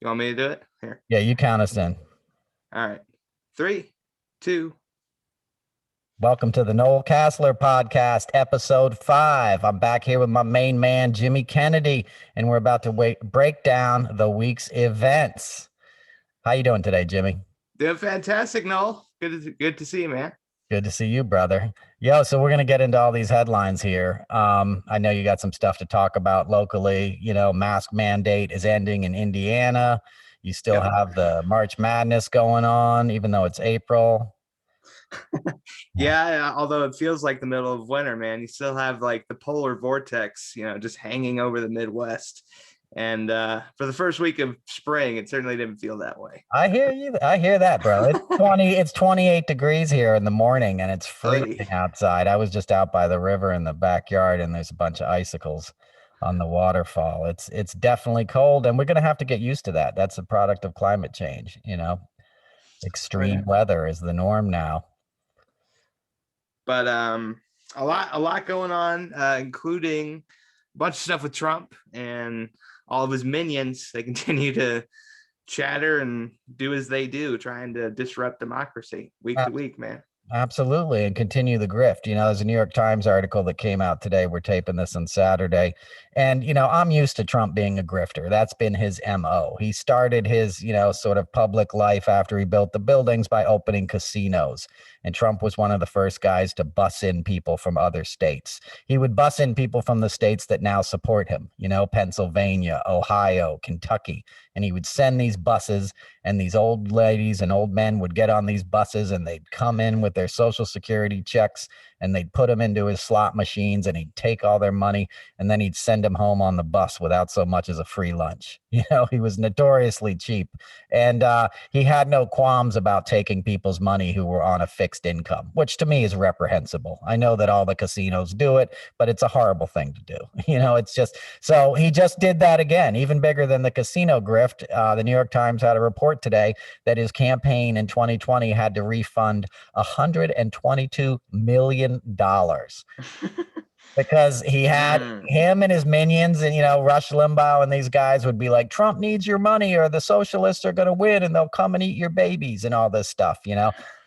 You want me to do it? Here. Yeah, you count us in. All right. 3, 2. Welcome to the Noel Casler podcast, episode 5. I'm back here with my main man, Jimmy Kennedy, and we're about to break down the week's events. How you doing today, Jimmy? Doing fantastic, Noel. Good to see you, man. Good to see you, brother. Yo, so we're going to get into all these headlines here. I know you got some stuff to talk about locally. You know, mask mandate is ending in Indiana. You still have the March Madness going on, even though it's April. Yeah, although it feels like the middle of winter, man, you still have like the polar vortex, just hanging over the Midwest. And for the first week of spring, it certainly didn't feel that way. I hear you. I hear that, bro. It's 28 degrees here in the morning and it's freezing outside. I was just out by the river in the backyard and there's a bunch of icicles on the waterfall. It's definitely cold and we're going to have to get used to that. That's a product of climate change, Extreme weather is the norm now. But a lot going on, including a bunch of stuff with Trump and all of his minions. They continue to chatter and do as they do, trying to disrupt democracy week to week, man. Absolutely. And continue the grift. There's a New York Times article that came out today. We're taping this on Saturday. And, I'm used to Trump being a grifter. That's been his MO. He started his, sort of public life after he built the buildings by opening casinos. And Trump was one of the first guys to bus in people from other states. He would bus in people from the states that now support him, Pennsylvania, Ohio, Kentucky. And he would send these buses, and these old ladies and old men would get on these buses and they'd come in with their Social Security checks and they'd put them into his slot machines and he'd take all their money and then he'd send them home on the bus without so much as a free lunch. He was notoriously cheap, and he had no qualms about taking people's money who were on a fixed income, which to me is reprehensible. I know that all the casinos do it, but it's a horrible thing to do. It's just, so he just did that again, even bigger than the casino grift. The New York Times had a report today that his campaign in 2020 had to refund $122 million because he had him and his minions and, Rush Limbaugh and these guys would be like, Trump needs your money or the socialists are going to win and they'll come and eat your babies and all this stuff.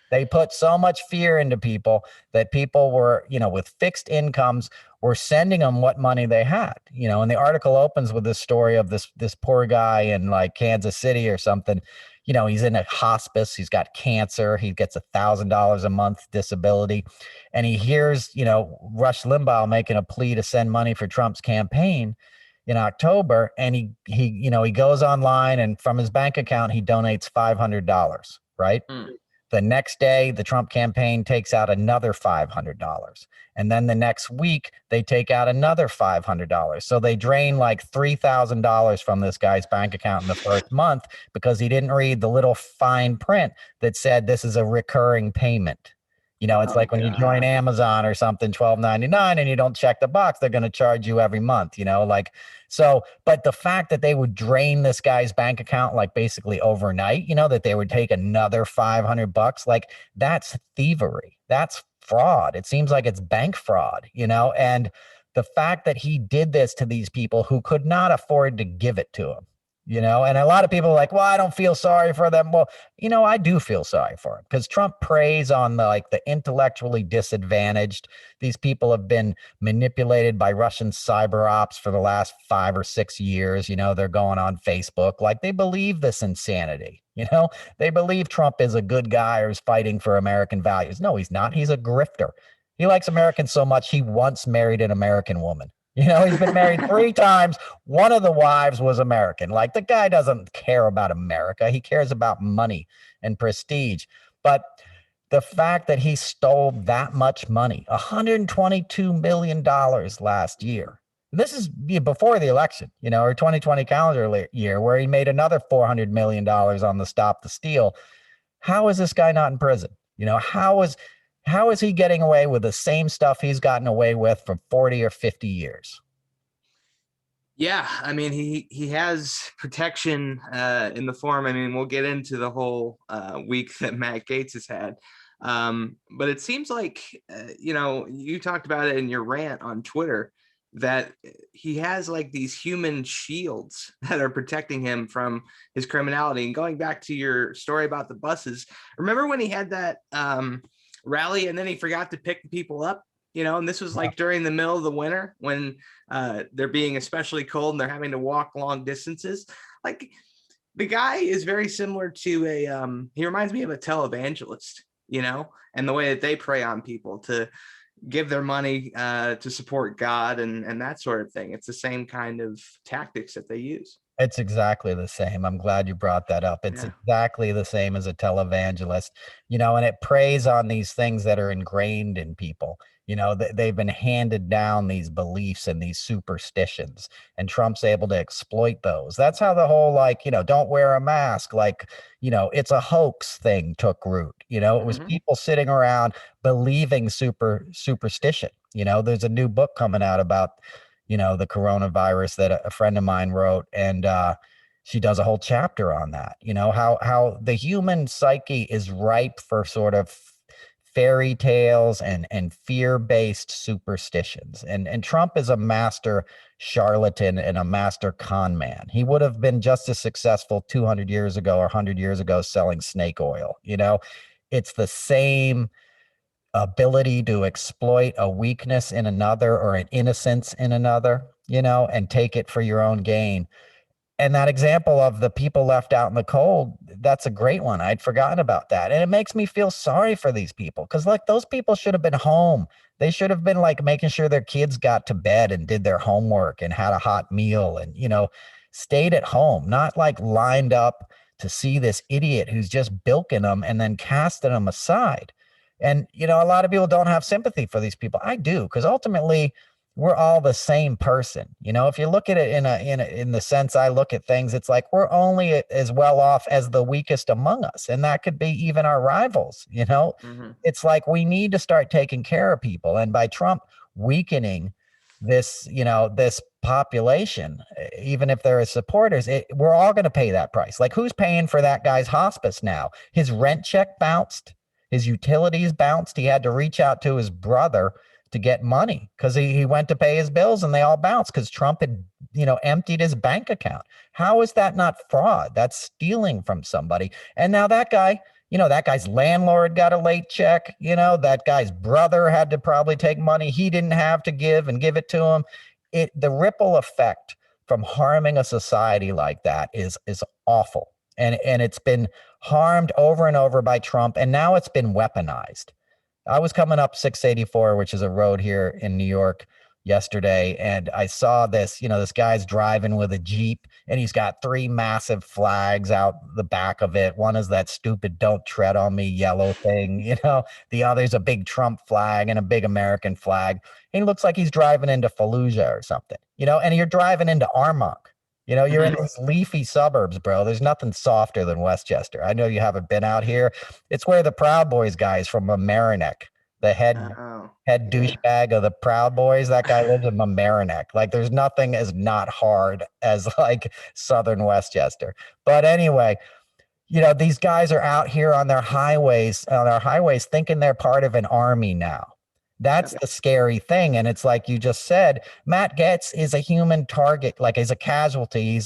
They put so much fear into people that people were, with fixed incomes were sending them what money they had, and the article opens with this story of this poor guy in like Kansas City or something. He's in a hospice. He's got cancer. He gets $1,000 a month disability. And he hears, Rush Limbaugh making a plea to send money for Trump's campaign in October. And he goes online and from his bank account, he donates $500, right? The next day, the Trump campaign takes out another $500. And then the next week, they take out another $500. So they drain like $3,000 from this guy's bank account in the first month because he didn't read the little fine print that said this is a recurring payment. It's like when you join Amazon or something, $12.99, and you don't check the box, they're going to charge you every month, So, but the fact that they would drain this guy's bank account, like basically overnight, that they would take another $500, like that's thievery. That's fraud. It seems like it's bank fraud, and the fact that he did this to these people who could not afford to give it to him. And a lot of people are like, well, I don't feel sorry for them. Well, I do feel sorry for him because Trump preys on the intellectually disadvantaged. These people have been manipulated by Russian cyber ops for the last 5 or 6 years. They're going on Facebook. Like they believe this insanity. They believe Trump is a good guy or is fighting for American values. No, he's not. He's a grifter. He likes Americans so much he once married an American woman. He's been married 3 times. One of the wives was American. Like the guy doesn't care about America. He cares about money and prestige. But the fact that he stole that much money, $122 million last year. This is before the election, or 2020 calendar year, where he made another $400 million on the Stop the Steal. How is this guy not in prison? How is he getting away with the same stuff he's gotten away with for 40 or 50 years? Yeah, I mean, he has protection in the form. I mean, we'll get into the whole week that Matt Gaetz has had. But it seems like, you talked about it in your rant on Twitter, that he has like these human shields that are protecting him from his criminality. And going back to your story about the buses, remember when he had that rally and then he forgot to pick the people up? And this was like during the middle of the winter when they're being especially cold and they're having to walk long distances. Like, the guy is very similar to he reminds me of a televangelist, and the way that they prey on people to give their money to support God and that sort of thing. It's the same kind of tactics that they use. It's exactly the same. I'm glad you brought that up. It's exactly the same as a televangelist, and it preys on these things that are ingrained in people. They've been handed down these beliefs and these superstitions, and Trump's able to exploit those. That's how the whole, don't wear a mask, it's a hoax thing took root. It was people sitting around believing superstition. There's a new book coming out about the coronavirus that a friend of mine wrote. And she does a whole chapter on that, how the human psyche is ripe for sort of fairy tales and fear-based superstitions. And Trump is a master charlatan and a master con man. He would have been just as successful 200 years ago or 100 years ago selling snake oil. It's the same ability to exploit a weakness in another or an innocence in another, and take it for your own gain. And that example of the people left out in the cold, that's a great one. I'd forgotten about that. And it makes me feel sorry for these people because those people should have been home. They should have been making sure their kids got to bed and did their homework and had a hot meal and, stayed at home, not lined up to see this idiot who's just bilking them and then casting them aside. And, a lot of people don't have sympathy for these people. I do, because ultimately we're all the same person. If you look at it in the sense I look at things, it's like we're only as well off as the weakest among us. And that could be even our rivals. It's like we need to start taking care of people. And by Trump weakening this, this population, even if there are supporters, we're all going to pay that price. Who's paying for that guy's hospice now? His rent check bounced. His utilities bounced. He had to reach out to his brother to get money because he went to pay his bills and they all bounced because Trump had, emptied his bank account. How is that not fraud? That's stealing from somebody. And now that guy, that guy's landlord got a late check. That guy's brother had to probably take money he didn't have to give and give it to him. The ripple effect from harming a society like that is awful. And it's been harmed over and over by Trump, and now it's been weaponized. I was coming up 684, which is a road here in New York, yesterday, and I saw this, this guy's driving with a Jeep, and he's got 3 massive flags out the back of it. One is that stupid "Don't Tread on Me" yellow thing, the other's a big Trump flag and a big American flag. He looks like he's driving into Fallujah or something, and you're driving into Armonk. You're in these leafy suburbs, bro. There's nothing softer than Westchester. I know you haven't been out here. It's where the Proud Boys guys from Mamaroneck, the head douchebag of the Proud Boys, that guy lives in Mamaroneck. There's nothing as not hard as Southern Westchester. But anyway, these guys are out here on our highways thinking they're part of an army now. That's the scary thing. And it's like you just said, Matt Gaetz is a human target, he's a casualty.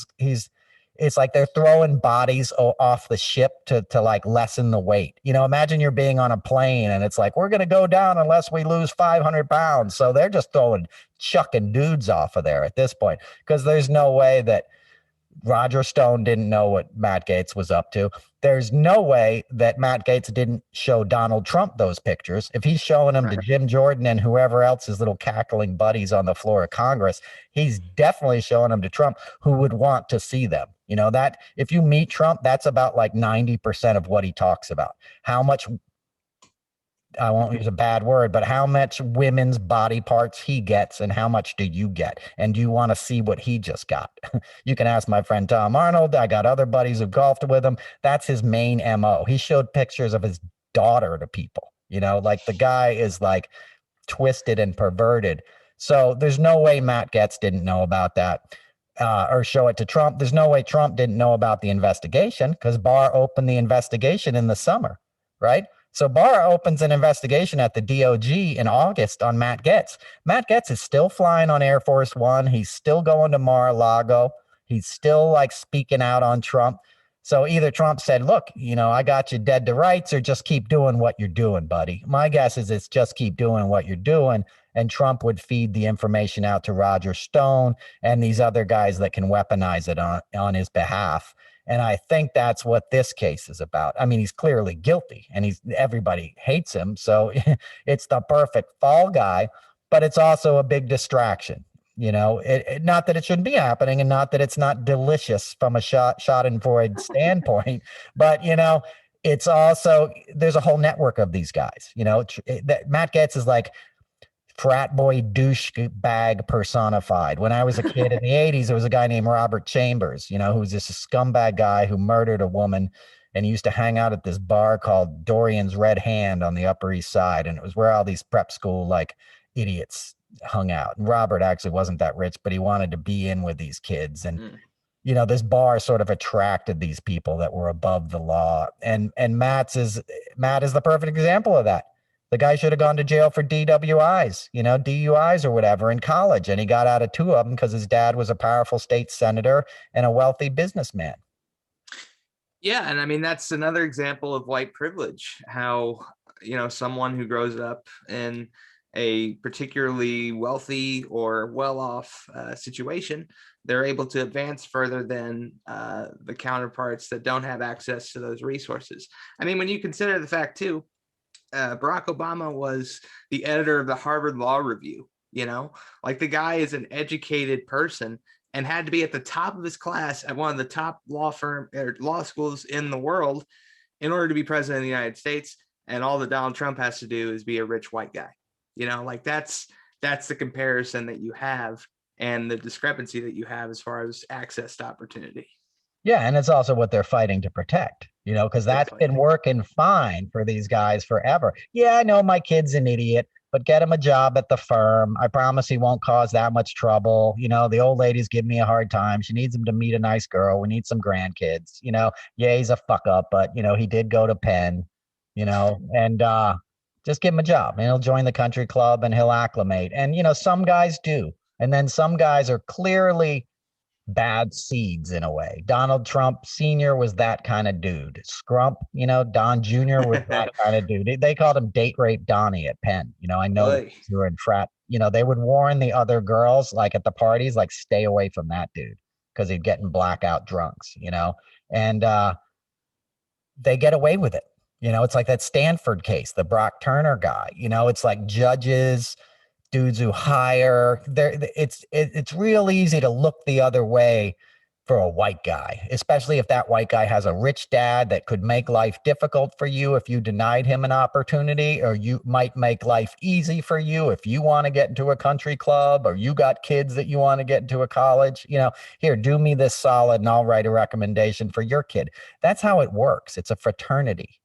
It's like they're throwing bodies off the ship to lessen the weight. Imagine you're being on a plane and it's like, we're going to go down unless we lose 500 pounds. So they're just chucking dudes off of there at this point, because there's no way that Roger Stone didn't know what Matt Gaetz was up to. There's no way that Matt Gaetz didn't show Donald Trump those pictures. If he's showing them to Jim Jordan and whoever else, his little cackling buddies on the floor of Congress, he's definitely showing them to Trump, who would want to see them. That if you meet Trump, that's about 90% of what he talks about. How much, I won't use a bad word, but how much women's body parts he gets and how much do you get? And do you want to see what he just got? You can ask my friend Tom Arnold. I got other buddies who golfed with him. That's his main MO. He showed pictures of his daughter to people, the guy is twisted and perverted. So there's no way Matt Gaetz didn't know about that. Or show it to Trump. There's no way Trump didn't know about the investigation, because Barr opened the investigation in the summer, right? So Barr opens an investigation at the DOJ in August on Matt Gaetz. Matt Gaetz is still flying on Air Force One. He's still going to Mar-a-Lago. He's still like speaking out on Trump. So either Trump said, look, I got you dead to rights, or just keep doing what you're doing, buddy. My guess is it's just keep doing what you're doing. And Trump would feed the information out to Roger Stone and these other guys that can weaponize it on his behalf. And I think that's what this case is about. I mean, he's clearly guilty and everybody hates him. So it's the perfect fall guy, but it's also a big distraction. Not that it shouldn't be happening and not that it's not delicious from a Schadenfreude standpoint, but it's also, there's a whole network of these guys, that Matt Gaetz is like frat boy douchebag personified. When I was a kid in the 80s, there was a guy named Robert Chambers, who was just a scumbag guy who murdered a woman. And he used to hang out at this bar called Dorian's Red Hand on the Upper East Side. And it was where all these prep school like idiots hung out. And Robert actually wasn't that rich, but he wanted to be in with these kids. And this bar sort of attracted these people that were above the law. And Matt is the perfect example of that. The guy should have gone to jail for DWIs, DUIs or whatever in college. And he got out of 2 of them because his dad was a powerful state senator and a wealthy businessman. Yeah. And I mean, that's another example of white privilege, how, someone who grows up in a particularly wealthy or well-off situation, they're able to advance further than the counterparts that don't have access to those resources. I mean, when you consider the fact too, Barack Obama was the editor of the Harvard Law Review, like the guy is an educated person and had to be at the top of his class at one of the top law schools in the world in order to be president of the United States. And all that Donald Trump has to do is be a rich white guy, like that's the comparison that you have and the discrepancy that you have as far as access to opportunity. Yeah. And it's also what they're fighting to protect, because that's been working fine for these guys forever. Yeah, I know my kid's an idiot, but get him a job at the firm. I promise he won't cause that much trouble. The old lady's giving me a hard time. She needs him to meet a nice girl. We need some grandkids. Yeah, he's a fuck up, but he did go to Penn, and just give him a job and he'll join the country club and he'll acclimate. And, some guys do. And then some guys are clearly bad seeds in a way. Donald Trump Sr. was that kind of dude. Scrump, Don Jr. was that kind of dude. They called him date rape Donnie at Penn. I know you were in frat, they would warn the other girls like at the parties, like stay away from that dude because he'd get in blackout drunks, and they get away with it. It's like that Stanford case, the Brock Turner guy, it's like judges, dudes who hire it's real easy to look the other way for a white guy, especially if that white guy has a rich dad that could make life difficult for you if you denied him an opportunity, or you might make life easy for you if you want to get into a country club, or you got kids that you want to get into a college, here, do me this solid and I'll write a recommendation for your kid. That's how it works. It's a fraternity.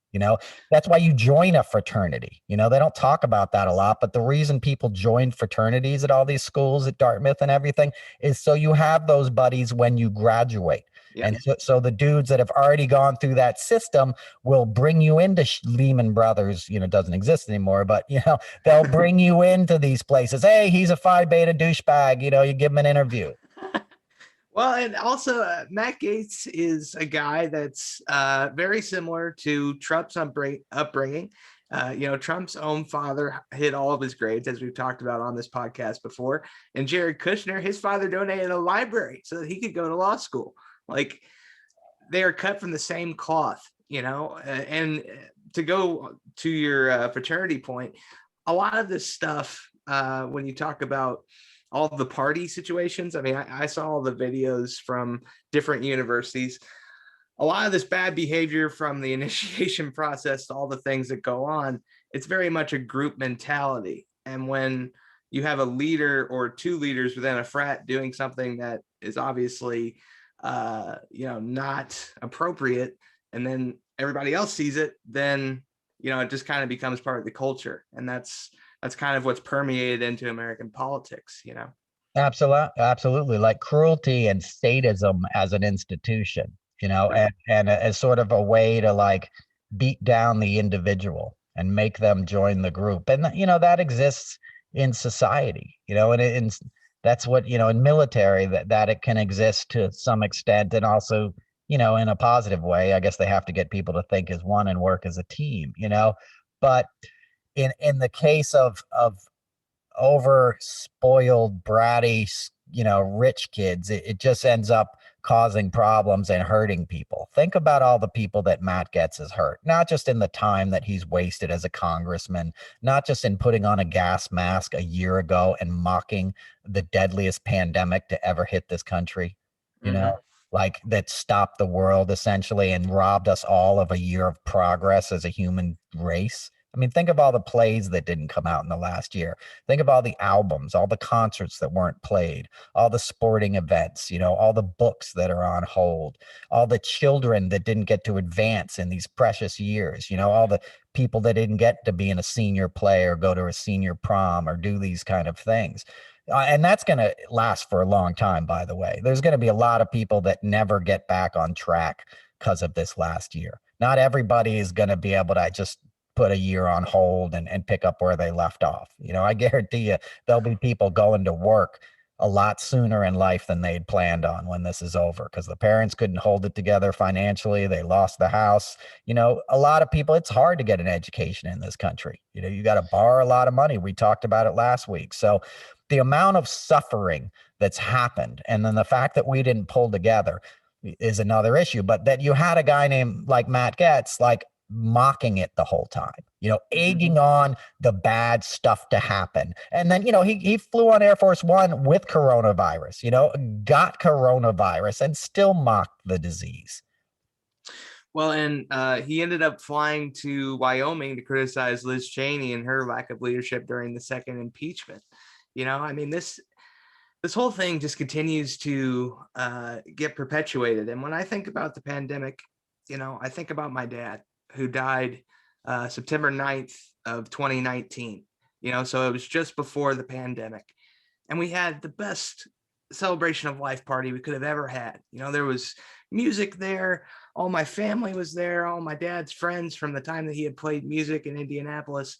That's why you join a fraternity. They don't talk about that a lot, but the reason people join fraternities at all these schools at Dartmouth and everything is so you have those buddies when you graduate. Yeah. And so the dudes that have already gone through that system will bring you into Lehman Brothers, doesn't exist anymore, but, they'll bring you into these places. Hey, he's a Phi Beta douchebag. You give him an interview. Well, and also Matt Gaetz is a guy that's very similar to Trump's upbringing. Trump's own father hid all of his grades, as we've talked about on this podcast before. And Jared Kushner, his father donated a library so that he could go to law school. Like, they are cut from the same cloth, and to go to your fraternity point, a lot of this stuff, when you talk about all the party situations. I mean, I saw all the videos from different universities. A lot of this bad behavior from the initiation process to all the things that go on, it's very much a group mentality. And when you have a leader or 2 leaders within a frat doing something that is obviously, not appropriate, and then everybody else sees it, then, it just kind of becomes part of the culture. And that's kind of what's permeated into American politics, Absolutely. Like cruelty and sadism as an institution, and as sort of a way to like beat down the individual and make them join the group. And, that exists in society, and that's what, in military, that it can exist to some extent. And also, in a positive way, I guess they have to get people to think as one and work as a team, but in the case of over spoiled, bratty, rich kids, it just ends up causing problems and hurting people. Think about all the people that Matt Gaetz has hurt, not just in the time that he's wasted as a congressman, not just in putting on a gas mask a year ago and mocking the deadliest pandemic to ever hit this country, like that stopped the world essentially and robbed us all of a year of progress as a human race. I mean, think of all the plays that didn't come out in the last year. Think of all the albums, all the concerts that weren't played, all the sporting events, all the books that are on hold, all the children that didn't get to advance in these precious years, all the people that didn't get to be in a senior play or go to a senior prom or do these kind of things. And that's going to last for a long time, by the way. There's going to be a lot of people that never get back on track because of this last year. Not everybody is going to be able to just put a year on hold and pick up where they left off. I guarantee you there'll be people going to work a lot sooner in life than they'd planned on when this is over, because the parents couldn't hold it together financially. They lost the house. A lot of people, it's hard to get an education in this country. You got to borrow a lot of money. We talked about it last week. So the amount of suffering that's happened, and then the fact that we didn't pull together is another issue. But that you had a guy named like Matt Gaetz, like mocking it the whole time, egging on the bad stuff to happen. And then, he flew on Air Force One with coronavirus, got coronavirus and still mocked the disease. Well, and he ended up flying to Wyoming to criticize Liz Cheney and her lack of leadership during the second impeachment. I mean, this whole thing just continues to get perpetuated. And when I think about the pandemic, I think about my dad, who died September 9th of 2019. So it was just before the pandemic. And we had the best celebration of life party we could have ever had. There was music there. All my family was there. All my dad's friends from the time that he had played music in Indianapolis.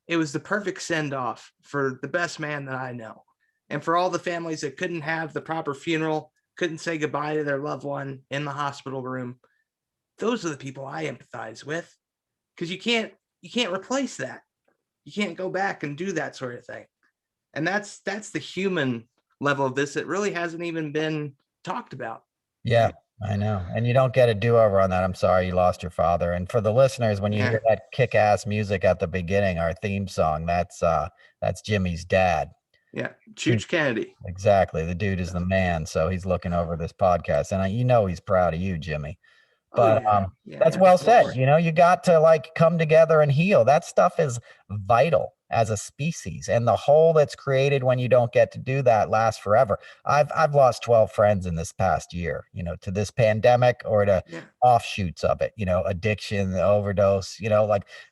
It was the perfect send-off for the best man that I know. And for all the families that couldn't have the proper funeral, couldn't say goodbye to their loved one in the hospital room, those are the people I empathize with, because you can't replace that. You can't go back and do that sort of thing. And that's the human level of this that really hasn't even been talked about. Yeah, I know. And you don't get a do-over on that. I'm sorry you lost your father. And for the listeners, when you hear that kick-ass music at the beginning, our theme song, that's Jimmy's dad. Yeah, Chooch Kennedy. Exactly. The dude is the man. So he's looking over this podcast. And he's proud of you, Jimmy. But that's well said. You got to come together and heal. That stuff is vital as a species, and the hole that's created when you don't get to do that lasts forever. I've lost 12 friends in this past year, to this pandemic or to offshoots of it, addiction, overdose,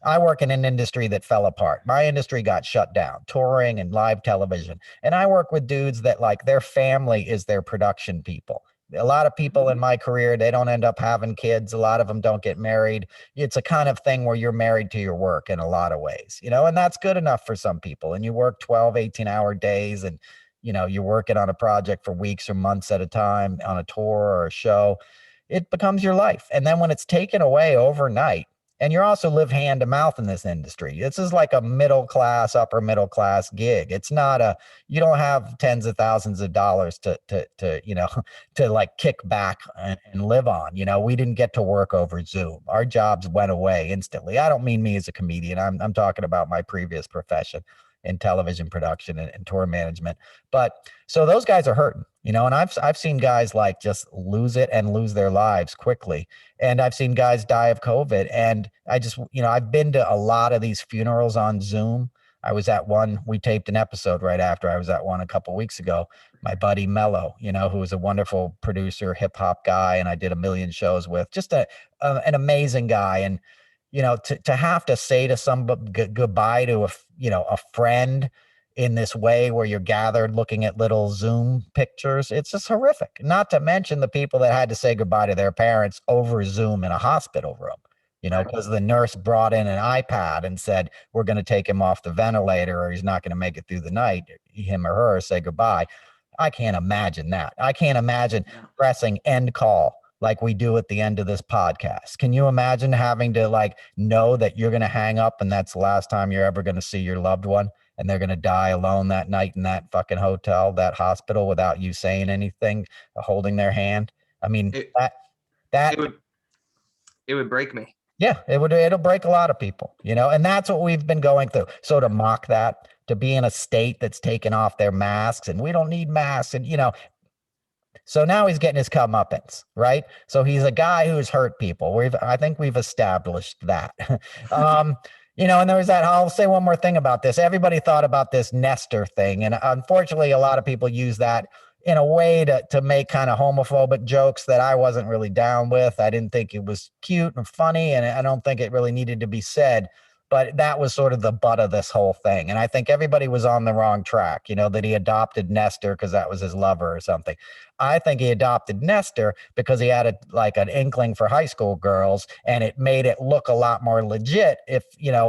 I work in an industry that fell apart. My industry got shut down, touring and live television. And I work with dudes that their family is their production people. A lot of people in my career, they don't end up having kids. A lot of them don't get married. It's a kind of thing where you're married to your work in a lot of ways, and that's good enough for some people. And you work 12, 18-hour days and, you're working on a project for weeks or months at a time on a tour or a show. It becomes your life. And then when it's taken away overnight, and you also live hand to mouth in this industry. This is like a upper middle class gig. It's not you don't have tens of thousands of dollars to kick back and live on. We didn't get to work over Zoom. Our jobs went away instantly. I don't mean me as a comedian. I'm talking about my previous profession in television production and tour management. But so those guys are hurting, and I've seen guys just lose it and lose their lives quickly. And I've seen guys die of COVID. And I just, I've been to a lot of these funerals on Zoom. I was at one, we taped an episode right after. I was at one a couple of weeks ago. My buddy Mello, who was a wonderful producer, hip hop guy, and I did a million shows with, just an amazing guy. And to have to say to somebody goodbye to a friend in this way where you're gathered looking at little Zoom pictures, it's just horrific. Not to mention the people that had to say goodbye to their parents over Zoom in a hospital room. because the nurse brought in an iPad and said, we're going to take him off the ventilator or he's not going to make it through the night, him or her, say goodbye. I can't imagine that. I can't imagine pressing end call like we do at the end of this podcast. Can you imagine having to like know that you're going to hang up and that's the last time you're ever going to see your loved one and they're going to die alone that night in that fucking hotel, that hospital without you saying anything, holding their hand? I mean, it would break me. Yeah, it'll break a lot of people, and that's what we've been going through. So to mock that, to be in a state that's taken off their masks and we don't need masks and so now he's getting his comeuppance, right? So he's a guy who's hurt people. I think we've established that. And there was that, I'll say one more thing about this. Everybody thought about this Nestor thing. And unfortunately, a lot of people use that in a way to make kind of homophobic jokes that I wasn't really down with. I didn't think it was cute and funny, and I don't think it really needed to be said. But that was sort of the butt of this whole thing. And I think everybody was on the wrong track, that he adopted Nestor because that was his lover or something. I think he adopted Nestor because he had an inkling for high school girls, and it made it look a lot more legit if,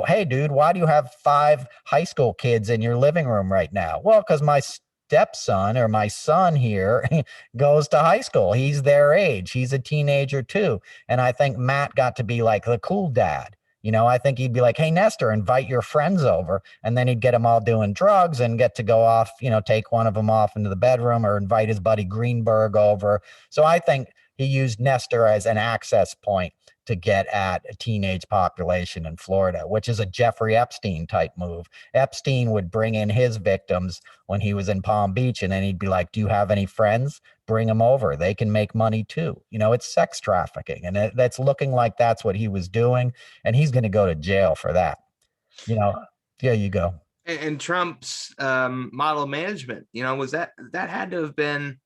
hey, dude, why do you have 5 high school kids in your living room right now? Well, because my stepson or my son here goes to high school. He's their age. He's a teenager too. And I think Matt got to be like the cool dad. I think he'd be like, hey, Nestor, invite your friends over. And then he'd get them all doing drugs and get to go off, take one of them off into the bedroom or invite his buddy Greenberg over. So I think he used Nestor as an access point to get at a teenage population in Florida, which is a Jeffrey Epstein type move. Epstein would bring in his victims when he was in Palm Beach, and then he'd be like, do you have any friends? Bring them over. They can make money too. It's sex trafficking, and that's looking like that's what he was doing, and he's going to go to jail for that. There you go. And Trump's model management, was that had to have been,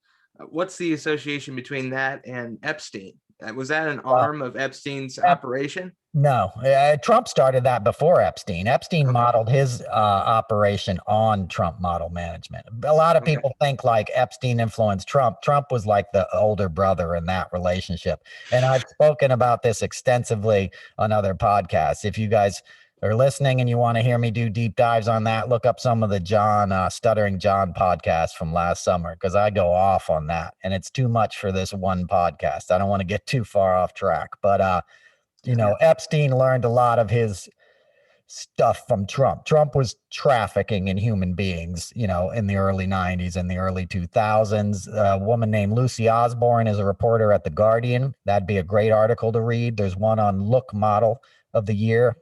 what's the association between that and Epstein? Was that an arm of Epstein's operation? No, Trump started that before Epstein. Epstein modeled his operation on Trump model management. A lot of people think like Epstein influenced Trump. Trump was like the older brother in that relationship. And I've spoken about this extensively on other podcasts. If you guys are listening and you want to hear me do deep dives on that, look up some of the Stuttering John podcast from last summer, because I go off on that. And it's too much for this one podcast. I don't want to get too far off track. But, Epstein learned a lot of his stuff from Trump. Trump was trafficking in human beings, in the early 90s and the early 2000s. A woman named Lucy Osborne is a reporter at The Guardian. That'd be a great article to read. There's one on Look Model of the Year.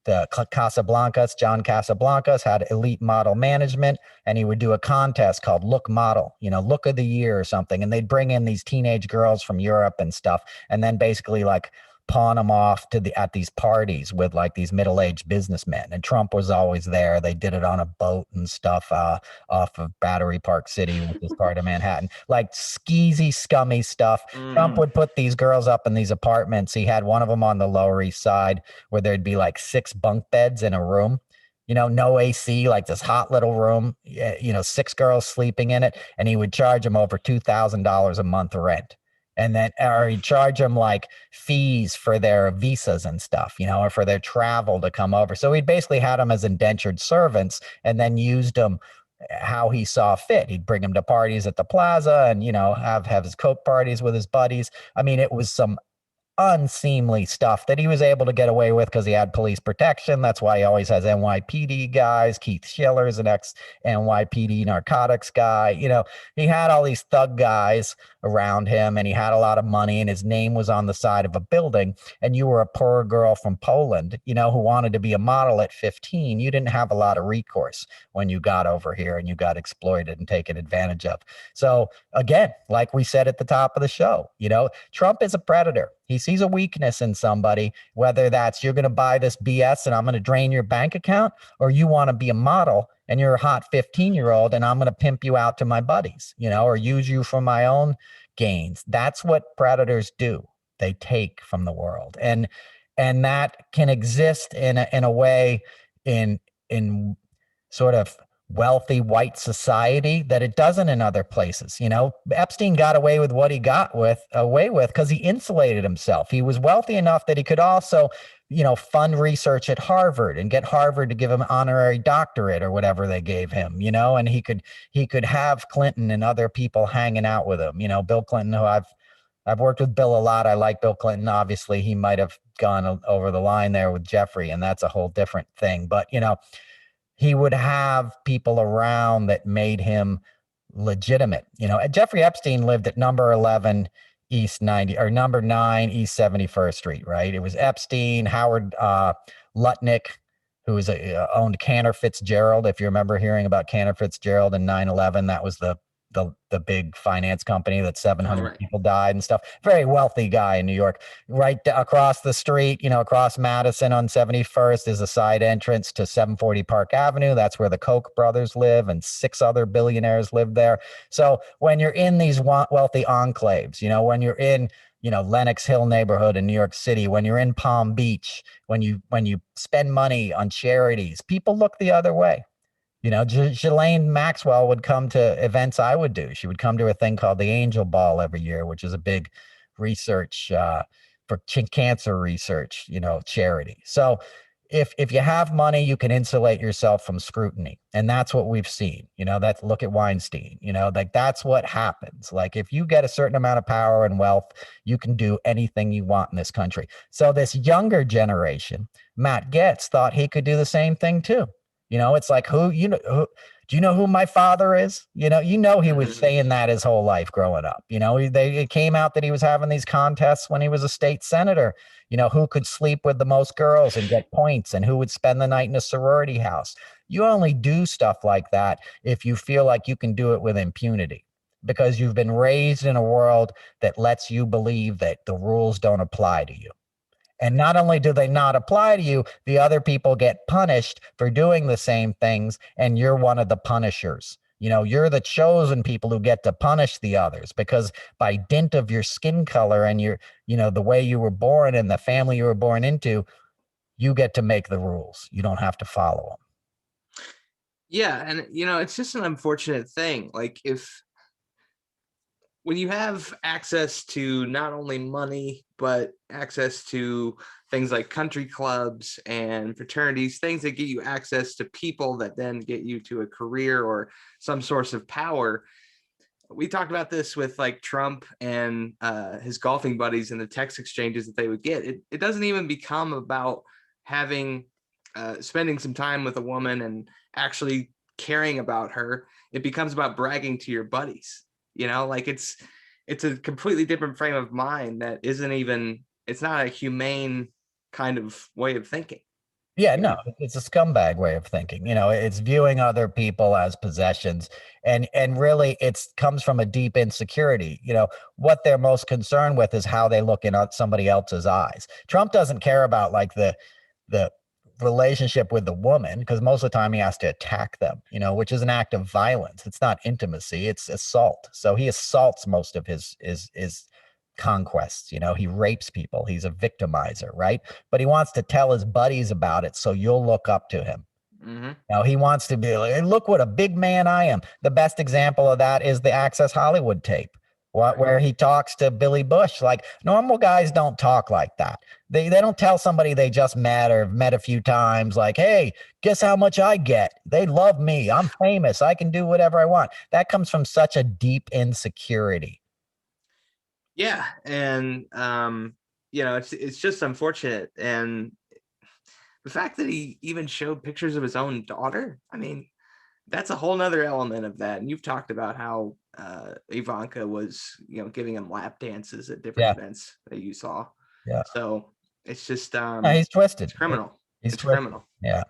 The Casablancas, John Casablancas, had elite model management, and he would do a contest called Look Model, Look of the Year or something. And they'd bring in these teenage girls from Europe and stuff, and then basically like pawn them off at these parties with like these middle-aged businessmen. And Trump was always there. They did it on a boat and stuff off of Battery Park City, which is part of Manhattan, like skeezy, scummy stuff. Trump would put these girls up in these apartments. He had one of them on the Lower East Side where there'd be like 6 bunk beds in a room. No AC, like this hot little room, 6 girls sleeping in it. And he would charge them over $2,000 a month rent. And then, or he'd charge them like fees for their visas and stuff, or for their travel to come over. So he basically had them as indentured servants and then used them how he saw fit. He'd bring them to parties at the plaza and, have his Coke parties with his buddies. I mean, it was some unseemly stuff that he was able to get away with because he had police protection. That's why he always has NYPD guys. Keith Schiller's an ex-NYPD narcotics guy. He had all these thug guys around him, and he had a lot of money, and his name was on the side of a building. And you were a poor girl from Poland, who wanted to be a model at 15. You didn't have a lot of recourse when you got over here and you got exploited and taken advantage of. So again, like we said at the top of the show, Trump is a predator. He sees a weakness in somebody, whether that's you're going to buy this BS and I'm going to drain your bank account, or you want to be a model and you're a hot 15-year-old and I'm going to pimp you out to my buddies, or use you for my own gains. That's what predators do. They take from the world. And that can exist in a way in sort of wealthy white society that it doesn't in other places. Epstein got away with what he got away with because he insulated himself. He was wealthy enough that he could also, fund research at Harvard and get Harvard to give him honorary doctorate or whatever they gave him, and he could have Clinton and other people hanging out with him. Bill Clinton, who I've worked with Bill a lot. I like Bill Clinton. Obviously, he might have gone over the line there with Jeffrey, and that's a whole different thing. But, he would have people around that made him legitimate. Jeffrey Epstein lived at number 11 East 90 or number 9 East 71st Street, right? It was Epstein, Howard Lutnick, who owned Cantor Fitzgerald. If you remember hearing about Cantor Fitzgerald in 9/11, that was the big finance company that 700 people died and stuff. Very wealthy guy in New York. Right across the street, across Madison on 71st is a side entrance to 740 Park Avenue. That's where the Koch brothers live, and 6 other billionaires live there. So when you're in these wealthy enclaves, when you're in Lenox Hill neighborhood in New York City, when you're in Palm Beach, when you spend money on charities, people look the other way. Ghislaine Maxwell would come to events I would do. She would come to a thing called the Angel Ball every year, which is a big research for cancer research, charity. So if you have money, you can insulate yourself from scrutiny. And that's what we've seen. Look at Weinstein, that's what happens. Like if you get a certain amount of power and wealth, you can do anything you want in this country. So this younger generation, Matt Gaetz, thought he could do the same thing too. It's like do you know who my father is? He was saying that his whole life growing up. It came out that he was having these contests when he was a state senator. Who could sleep with the most girls and get points, and who would spend the night in a sorority house. You only do stuff like that if you feel like you can do it with impunity, because you've been raised in a world that lets you believe that the rules don't apply to you. And not only do they not apply to you, the other people get punished for doing the same things, and you're one of the punishers. You're the chosen people who get to punish the others, because by dint of your skin color and the way you were born and the family you were born into, you get to make the rules. You don't have to follow them. Yeah, and it's just an unfortunate thing. Like when you have access to not only money, but access to things like country clubs and fraternities, things that get you access to people that then get you to a career or some source of power. We talked about this with like Trump and his golfing buddies and the text exchanges that they would get. It doesn't even become about having spending some time with a woman and actually caring about her. It becomes about bragging to your buddies. Like it's a completely different frame of mind that it's not a humane kind of way of thinking. Yeah, no, it's a scumbag way of thinking. It's viewing other people as possessions, and really it comes from a deep insecurity. What they're most concerned with is how they look in somebody else's eyes. Trump doesn't care about like the relationship with the woman, because most of the time he has to attack them, which is an act of violence. It's not intimacy, it's assault. So he assaults most of his conquests. He rapes people. He's a victimizer, right? But he wants to tell his buddies about it, so you'll look up to him. Now he wants to be like, hey, look what a big man I am. The best example of that is the Access Hollywood tape, where he talks to Billy Bush. Like, normal guys don't talk like that. They don't tell somebody they just met or met a few times like, hey, guess how much I get? They love me. I'm famous. I can do whatever I want. That comes from such a deep insecurity. Yeah. And, it's just unfortunate. And the fact that he even showed pictures of his own daughter, I mean, that's a whole nother element of that. And you've talked about how Ivanka was, giving him lap dances at different events that you saw. Yeah. So it's just he's twisted. It's criminal. It's criminal. Yeah.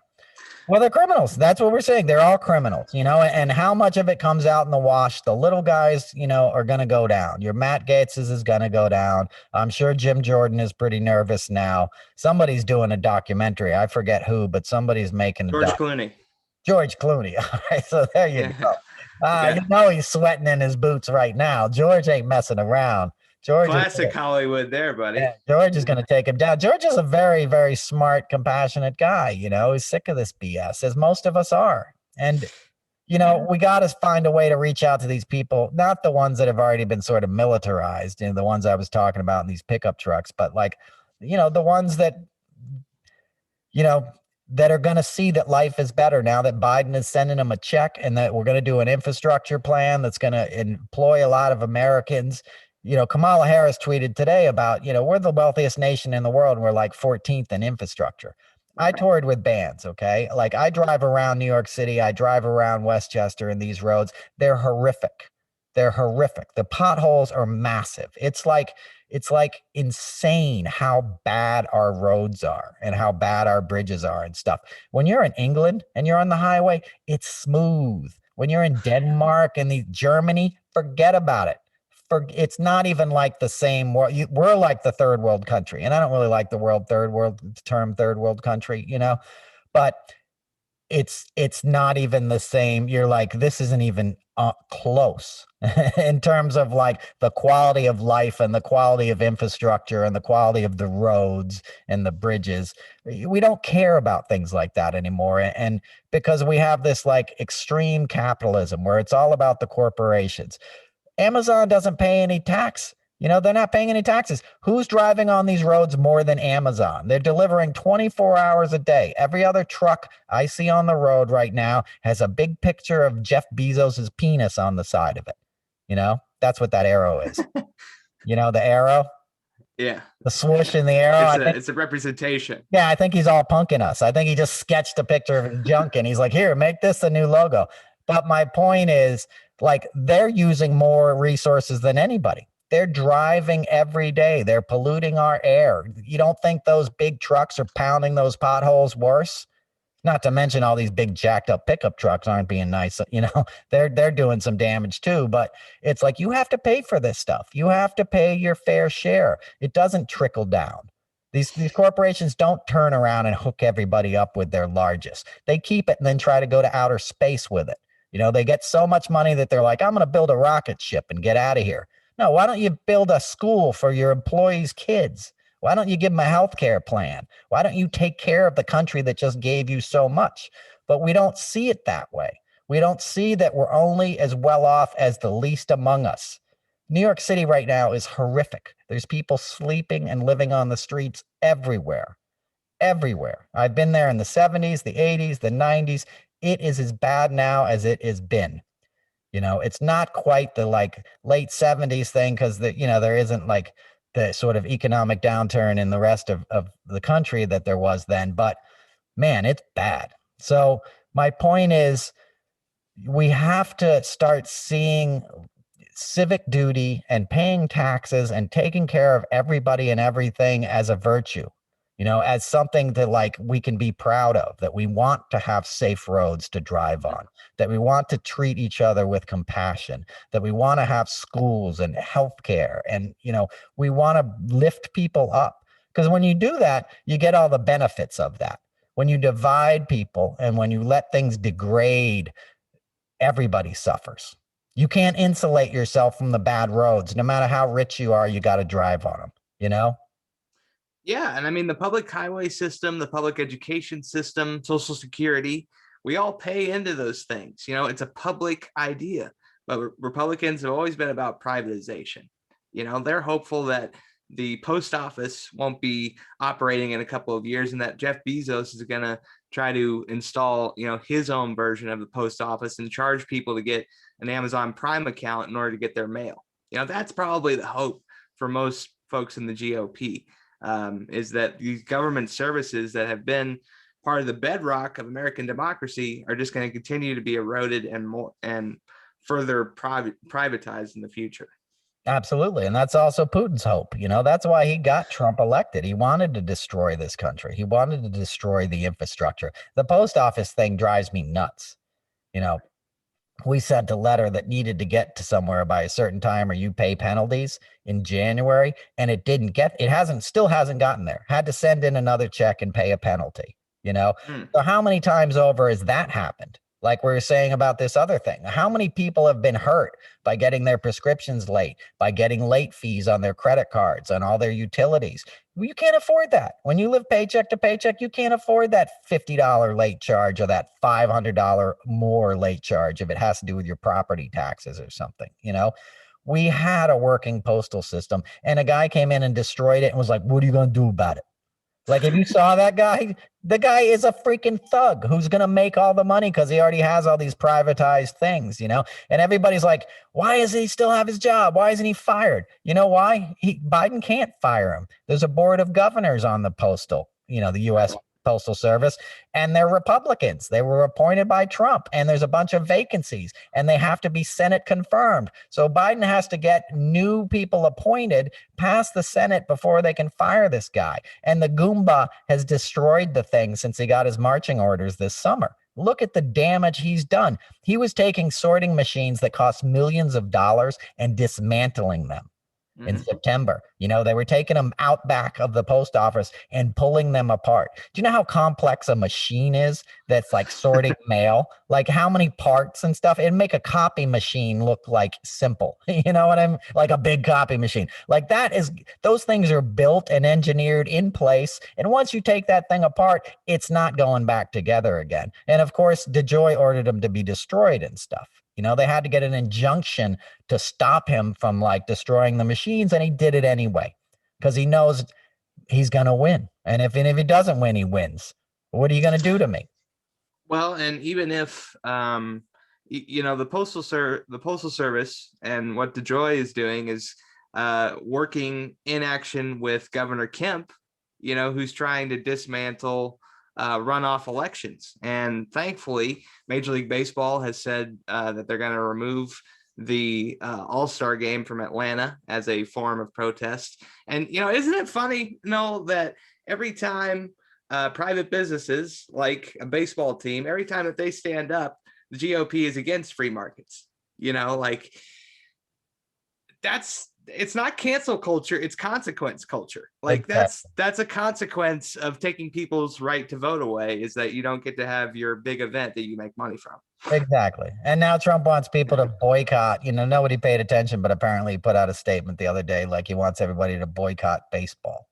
Well, they're criminals. That's what we're saying. They're all criminals, and how much of it comes out in the wash, the little guys, are going to go down. Your Matt Gaetz's is going to go down. I'm sure Jim Jordan is pretty nervous now. Somebody's doing a documentary. I forget who, but somebody's making George Clooney. George Clooney. All right. So there you go. He's sweating in his boots right now. George ain't messing around. Classic Hollywood there, buddy. Yeah, George is going to take him down. George is a very, very smart, compassionate guy. He's sick of this BS, as most of us are. And we got to find a way to reach out to these people, not the ones that have already been sort of militarized, the ones I was talking about in these pickup trucks, but like, the ones that, that are going to see that life is better now that Biden is sending them a check, and that we're going to do an infrastructure plan that's going to employ a lot of Americans. Kamala Harris tweeted today about, we're the wealthiest nation in the world, and we're like 14th in infrastructure. I toured with bands, okay? Like, I drive around New York City, I drive around Westchester, and these roads, they're horrific. They're horrific. The potholes are massive. It's like insane how bad our roads are and how bad our bridges are and stuff. When you're in England and you're on the highway, it's smooth. When you're in Denmark and Germany, forget about it. It's not even like the same world. We're like the third world country, and I don't really like the term third world country, but it's not even the same. You're like, this isn't even close in terms of like the quality of life and the quality of infrastructure and the quality of the roads and the bridges. We don't care about things like that anymore. And because we have this like extreme capitalism where it's all about the corporations. Amazon doesn't pay any tax. They're not paying any taxes. Who's driving on these roads more than Amazon? They're delivering 24 hours a day. Every other truck I see on the road right now has a big picture of Jeff Bezos's penis on the side of it. That's what that arrow is. The arrow? Yeah. The swoosh in the arrow. It's a representation. Yeah, I think he's all punking us. I think he just sketched a picture of his junk and he's like, here, make this a new logo. But my point is, like, they're using more resources than anybody. They're driving every day. They're polluting our air. You don't think those big trucks are pounding those potholes worse? Not to mention all these big jacked up pickup trucks aren't being nice. They're doing some damage too. But it's like, you have to pay for this stuff. You have to pay your fair share. It doesn't trickle down. These corporations don't turn around and hook everybody up with their largest. They keep it and then try to go to outer space with it. They get so much money that they're like, I'm going to build a rocket ship and get out of here. No, why don't you build a school for your employees' kids? Why don't you give them a health care plan? Why don't you take care of the country that just gave you so much? But we don't see it that way. We don't see that we're only as well off as the least among us. New York City right now is horrific. There's people sleeping and living on the streets everywhere. Everywhere. I've been there in the 70s, the 80s, the 90s. It is as bad now as it has been. It's not quite the like late 70s thing because there isn't like the sort of economic downturn in the rest of the country that there was then. But man, it's bad. So my point is, we have to start seeing civic duty and paying taxes and taking care of everybody and everything as a virtue. As something that like we can be proud of, that we want to have safe roads to drive on, that we want to treat each other with compassion, that we want to have schools and healthcare. And, we want to lift people up, because when you do that, you get all the benefits of that. When you divide people and when you let things degrade, everybody suffers. You can't insulate yourself from the bad roads. No matter how rich you are, you got to drive on them, Yeah, and I mean, the public highway system, the public education system, Social Security, we all pay into those things. It's a public idea, but Republicans have always been about privatization. They're hopeful that the post office won't be operating in a couple of years and that Jeff Bezos is going to try to install, his own version of the post office and charge people to get an Amazon Prime account in order to get their mail. That's probably the hope for most folks in the GOP. Is that these government services that have been part of the bedrock of American democracy are just going to continue to be eroded and further privatized in the future. Absolutely. And that's also Putin's hope. That's why he got Trump elected. He wanted to destroy this country. He wanted to destroy the infrastructure. The post office thing drives me nuts. We sent a letter that needed to get to somewhere by a certain time or you pay penalties in January, and it still hasn't gotten there. Had to send in another check and pay a penalty, So how many times over has that happened? Like we were saying about this other thing. How many people have been hurt by getting their prescriptions late, by getting late fees on their credit cards, on all their utilities? You can't afford that. When you live paycheck to paycheck, you can't afford that $50 late charge or that $500 more late charge if it has to do with your property taxes or something, you know? We had a working postal system and a guy came in and destroyed it and was like, what are you going to do about it? Like, if you saw that guy, the guy is a freaking thug who's going to make all the money because he already has all these privatized things, you know? And everybody's like, why does he still have his job? Why isn't he fired? You know why? Biden can't fire him. There's a board of governors on the postal, you know, the U.S. Postal Service, and they're Republicans. They were appointed by Trump, and there's a bunch of vacancies, and they have to be Senate confirmed. So Biden has to get new people appointed past the Senate before they can fire this guy. And the Goomba has destroyed the thing since he got his marching orders this summer. Look at the damage he's done. He was taking sorting machines that cost millions of dollars and dismantling them in September. You know, they were taking them out back of the post office and pulling them apart. Do you know how complex a machine is that's like sorting mail? Like how many parts and stuff? It'd make a copy machine look like simple. You know what I'm like a big copy machine. Like that is, those things are built and engineered in place. And once you take that thing apart, it's not going back together again. And of course, DeJoy ordered them to be destroyed and stuff. You know, they had to get an injunction to stop him from like destroying the machines, and he did it anyway because he knows he's going to win. And if he doesn't win, he wins. What are you going to do to me? Well, and even if you know, the postal service and what DeJoy is doing is working in action with Governor Kemp, you know, who's trying to dismantle runoff elections. And thankfully, Major League Baseball has said that they're going to remove the All-Star game from Atlanta as a form of protest. And, you know, isn't it funny, Noel, that every time private businesses like a baseball team, every time that they stand up, the GOP is against free markets? You know, like it's not cancel culture, it's consequence culture. Like Exactly. that's a consequence of taking people's right to vote away, is that you don't get to have your big event that you make money from. Exactly. And now Trump wants people to boycott. You know, nobody paid attention, but apparently he put out a statement the other day like he wants everybody to boycott baseball.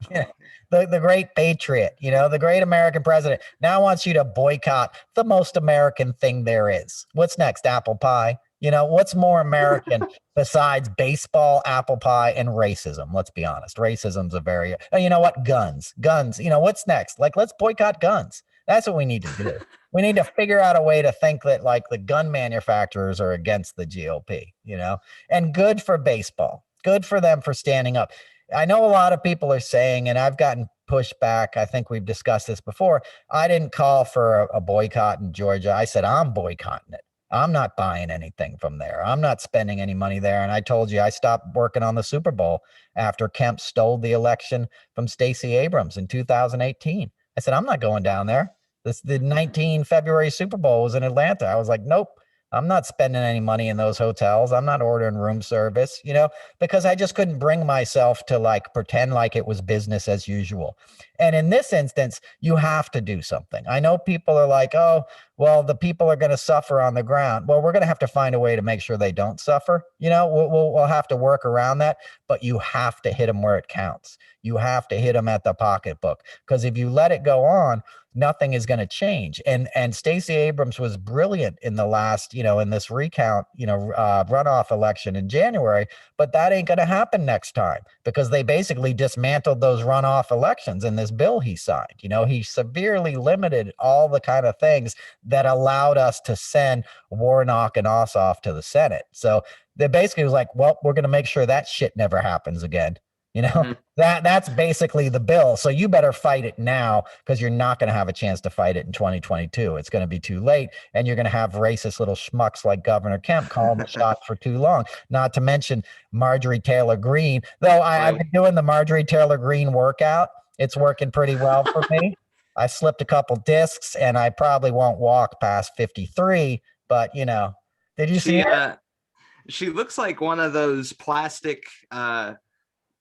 Yeah. The great patriot, you know, the great American president now wants you to boycott the most American thing there is. What's next? Apple pie. You know, what's more American besides baseball, apple pie, and racism? Let's be honest. Racism's a very, you know what? Guns, you know, what's next? Like, let's boycott guns. That's what we need to do. We need to figure out a way to think that like the gun manufacturers are against the GOP, you know, and good for baseball. Good for them for standing up. I know a lot of people are saying, and I've gotten pushback. I think we've discussed this before. I didn't call for a boycott in Georgia. I said, I'm boycotting it. I'm not buying anything from there. I'm not spending any money there. And I told you I stopped working on the Super Bowl after Kemp stole the election from Stacey Abrams in 2018. I said, I'm not going down there. The 19 February Super Bowl was in Atlanta. I was like, nope, I'm not spending any money in those hotels. I'm not ordering room service, you know, because I just couldn't bring myself to like pretend like it was business as usual. And in this instance, you have to do something. I know people are like, oh, well, the people are going to suffer on the ground. Well, we're going to have to find a way to make sure they don't suffer. You know, we'll have to work around that, but you have to hit them where it counts. You have to hit them at the pocketbook, because if you let it go on, nothing is going to change. And Stacey Abrams was brilliant in the last, you know, in this recount, you know, runoff election in January, but that ain't going to happen next time because they basically dismantled those runoff elections in this bill he signed. You know, he severely limited all the kind of things that allowed us to send Warnock and Ossoff to the Senate. So they basically was like, well, we're going to make sure that shit never happens again. You know, that's basically the bill. So you better fight it now because you're not going to have a chance to fight it in 2022. It's going to be too late. And you're going to have racist little schmucks like Governor Kemp calling the shots for too long. Not to mention Marjorie Taylor Greene, though I've been doing the Marjorie Taylor Greene workout. It's working pretty well for me. I slipped a couple discs and I probably won't walk past 53, but you know, did you see her? She looks like one of those plastic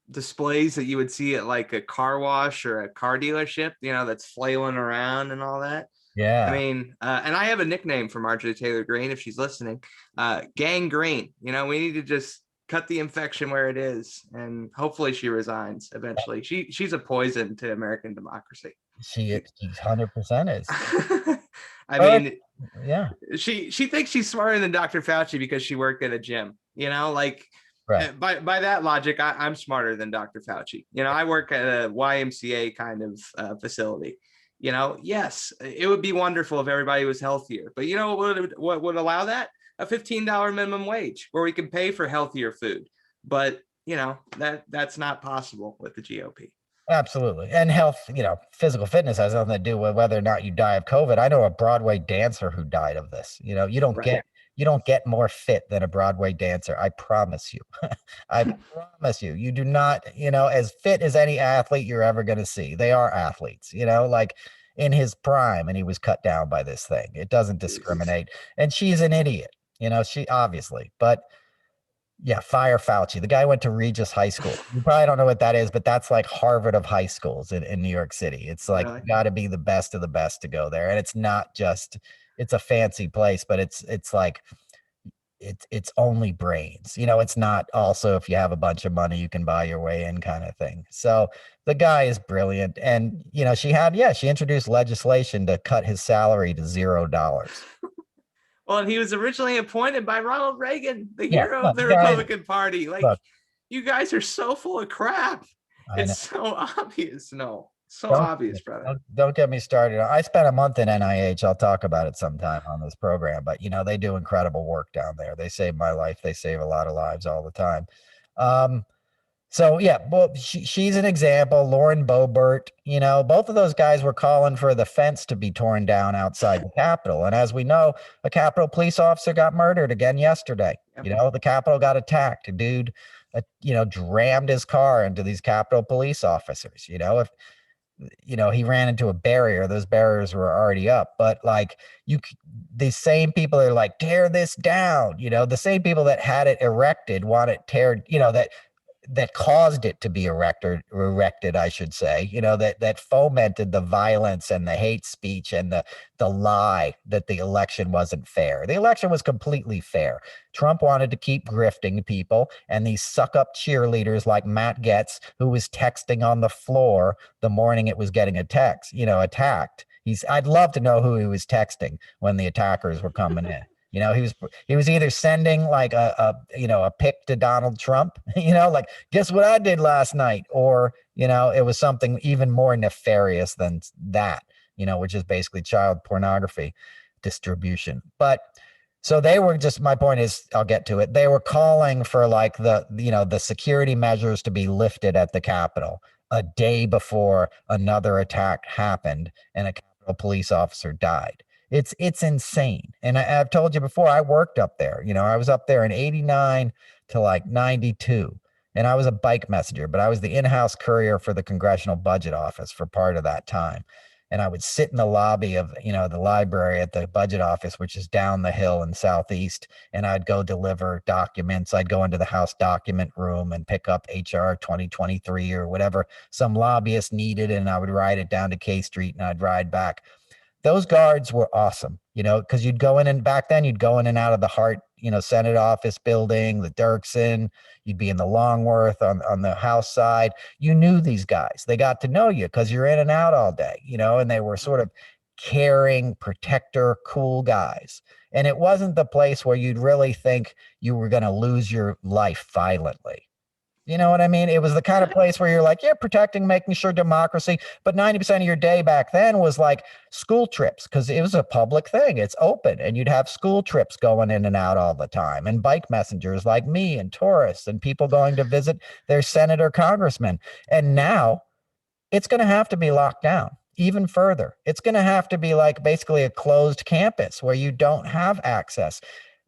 displays that you would see at like a car wash or a car dealership, you know, that's flailing around and all that. Yeah. I mean, and I have a nickname for Marjorie Taylor Greene if she's listening. Gang Green. You know, we need to just cut the infection where it is, and hopefully she resigns eventually. She's a poison to American democracy. She 100% is. I But mean, yeah, she thinks she's smarter than Dr. Fauci because she worked at a gym. You know, like right. by that logic, I'm smarter than Dr. Fauci. You know, I work at a YMCA kind of facility. You know, yes, it would be wonderful if everybody was healthier, but you know what would allow that? A $15 minimum wage where we can pay for healthier food. But you know that's not possible with the GOP. Absolutely. And health, physical fitness has nothing to do with whether or not you die of COVID. I know a Broadway dancer who died of this. Right. You don't get more fit than a Broadway dancer. I promise you. I promise you. You do not, as fit as any athlete you're ever going to see. They are athletes, like in his prime, and he was cut down by this thing. It doesn't Jesus. discriminate. And she's an idiot, she obviously, but yeah, fire Fauci. The guy went to Regis High School. You probably don't know what that is, but that's like Harvard of high schools in New York City. It's like Really? you got to be the best of the best to go there. And it's not just it's a fancy place, but it's like it's only brains. It's not also if you have a bunch of money you can buy your way in kind of thing. So the guy is brilliant. And she introduced legislation to cut his salary to $0. Well, and he was originally appointed by Ronald Reagan, the Yeah, hero look, of the guys, Republican Party. Like, look, you guys are so full of crap. I know. It's so obvious. No, so Don't, obvious, brother. don't get me started. I spent a month in NIH. I'll talk about it sometime on this program, but they do incredible work down there. They save my life. They save a lot of lives all the time. So yeah, well, she's an example. Lauren Boebert, both of those guys were calling for the fence to be torn down outside the Capitol. And as we know, a Capitol police officer got murdered again yesterday. Yep. The Capitol got attacked. A dude, drammed his car into these Capitol police officers. If he ran into a barrier, those barriers were already up, but like the same people are like, tear this down, the same people that had it erected want it teared, that caused it to be erected, I should say, that fomented the violence and the hate speech and the lie that the election wasn't fair. The election was completely fair. Trump wanted to keep grifting people, and these suck up cheerleaders like Matt Gaetz, who was texting on the floor the morning it was getting attacked. I'd love to know who he was texting when the attackers were coming in. He was either sending like a pic to Donald Trump, like guess what I did last night, or it was something even more nefarious than that, which is basically child pornography distribution. But so they were my point is, I'll get to it. They were calling for like the security measures to be lifted at the Capitol a day before another attack happened and a Capitol police officer died. It's insane. And I've told you before, I worked up there. I was up there in 89 to like 92. And I was a bike messenger, but I was the in-house courier for the Congressional Budget Office for part of that time. And I would sit in the lobby of, the library at the budget office, which is down the hill in Southeast. And I'd go deliver documents. I'd go into the House document room and pick up HR 2023 or whatever some lobbyist needed. And I would ride it down to K Street and I'd ride back. Those guards were awesome, because you'd go in, and back then you'd go in and out of the Hart, Senate office building, the Dirksen, you'd be in the Longworth on the House side. You knew these guys. They got to know you because you're in and out all day, and they were sort of caring, protector, cool guys. And it wasn't the place where you'd really think you were going to lose your life violently. You know what I mean? It was the kind of place where you're like, yeah, protecting, making sure democracy. But 90% of your day back then was like school trips, because it was a public thing. It's open. And you'd have school trips going in and out all the time, and bike messengers like me and tourists and people going to visit their senator, congressman. And now it's going to have to be locked down even further. It's going to have to be like basically a closed campus where you don't have access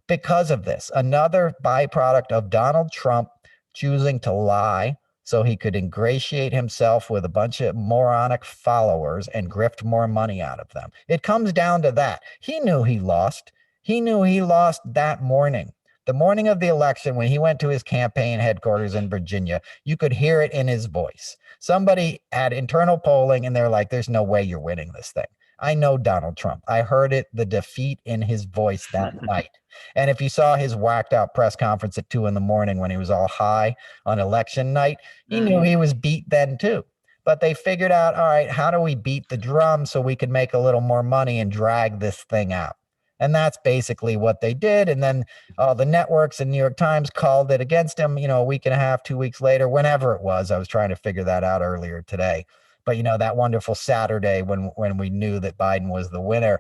because of this. Another byproduct of Donald Trump choosing to lie so he could ingratiate himself with a bunch of moronic followers and grift more money out of them. It comes down to that. He knew he lost. He knew he lost that morning. The morning of the election, when he went to his campaign headquarters in Virginia, you could hear it in his voice. Somebody had internal polling and they're like, there's no way you're winning this thing. I know Donald Trump. I heard it, the defeat in his voice that night. And if you saw his whacked out press conference at 2 a.m. when he was all high on election night, he knew he was beat then too. But they figured out, all right, how do we beat the drum so we can make a little more money and drag this thing out? And that's basically what they did. And then the networks and New York Times called it against him, a week and a half, 2 weeks later, whenever it was. I was trying to figure that out earlier today. But, that wonderful Saturday when we knew that Biden was the winner.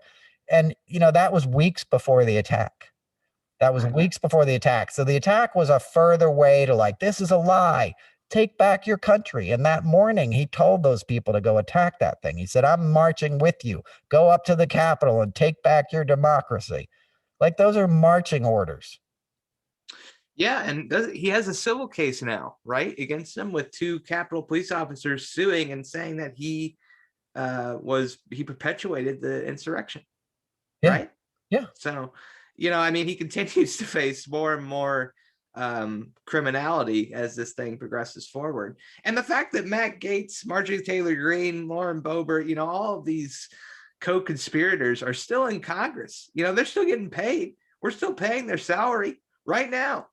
And, that was weeks before the attack. That was weeks before the attack. So the attack was a further way to like, this is a lie. Take back your country. And that morning, he told those people to go attack that thing. He said, I'm marching with you. Go up to the Capitol and take back your democracy. Like, those are marching orders. Yeah, and he has a civil case now, right, against him, with 2 Capitol police officers suing and saying that he perpetuated the insurrection. Yeah. Right? Yeah. So, he continues to face more and more criminality as this thing progresses forward. And the fact that Matt Gaetz, Marjorie Taylor Greene, Lauren Boebert, all of these co-conspirators are still in Congress. They're still getting paid. We're still paying their salary right now.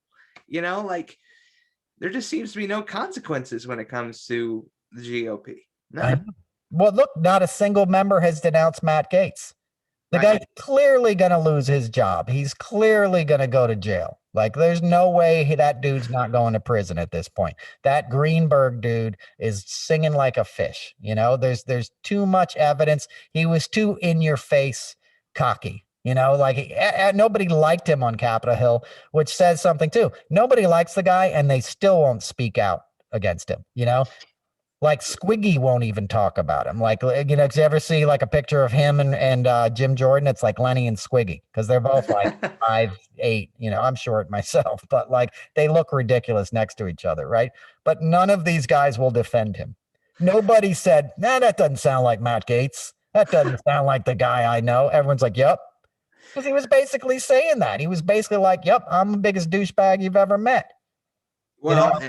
There just seems to be no consequences when it comes to the GOP. No. Well, look, not a single member has denounced Matt Gaetz. The guy's clearly going to lose his job. He's clearly going to go to jail. Like, there's no way that dude's not going to prison at this point. That Greenberg dude is singing like a fish. There's too much evidence. He was too in your face cocky. Nobody liked him on Capitol Hill, which says something too. Nobody likes the guy, and they still won't speak out against him. Like Squiggy won't even talk about him. Like, did you ever see like a picture of him and Jim Jordan? It's like Lenny and Squiggy, because they're both like 5'8". I'm short myself, but like they look ridiculous next to each other, right? But none of these guys will defend him. Nobody said, nah, that doesn't sound like Matt Gaetz. That doesn't sound like the guy I know. Everyone's like, yep. Because he was basically saying that. He was basically like, yep, I'm the biggest douchebag you've ever met. Well,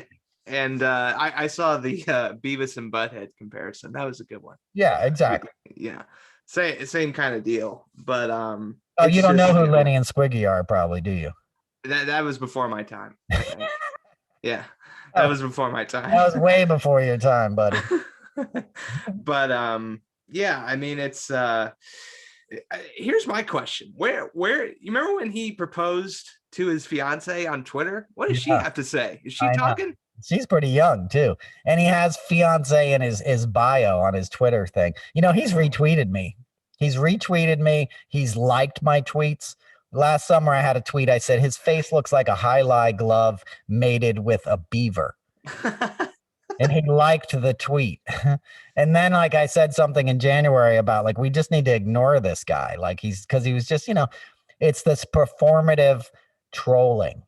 and I saw the Beavis and Butthead comparison. That was a good one. Yeah, exactly. Yeah. Same kind of deal. But you don't know who Lenny and Squiggy are, probably, do you? That was before my time. Yeah. That was before my time. That was way before your time, buddy. But yeah, it's here's my question. Where you remember when he proposed to his fiance on Twitter? What does she have to say? Is she talking? She's pretty young too. And he has fiance in his bio on his Twitter thing. He's retweeted me. He's liked my tweets. Last summer I had a tweet. I said his face looks like a high-lie glove mated with a beaver. And he liked the tweet. And then, like, I said something in January about, like, we just need to ignore this guy. Like, because he was just, it's this performative trolling.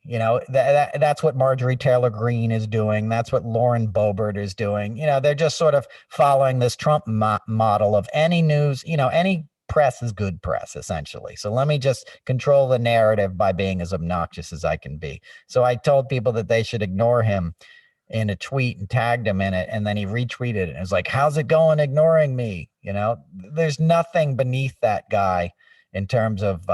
That's what Marjorie Taylor Greene is doing. That's what Lauren Boebert is doing. They're just sort of following this Trump model of any news, any press is good press, essentially. So let me just control the narrative by being as obnoxious as I can be. So I told people that they should ignore him in a tweet and tagged him in it, and then he retweeted it and was like, how's it going ignoring me? There's nothing beneath that guy in terms of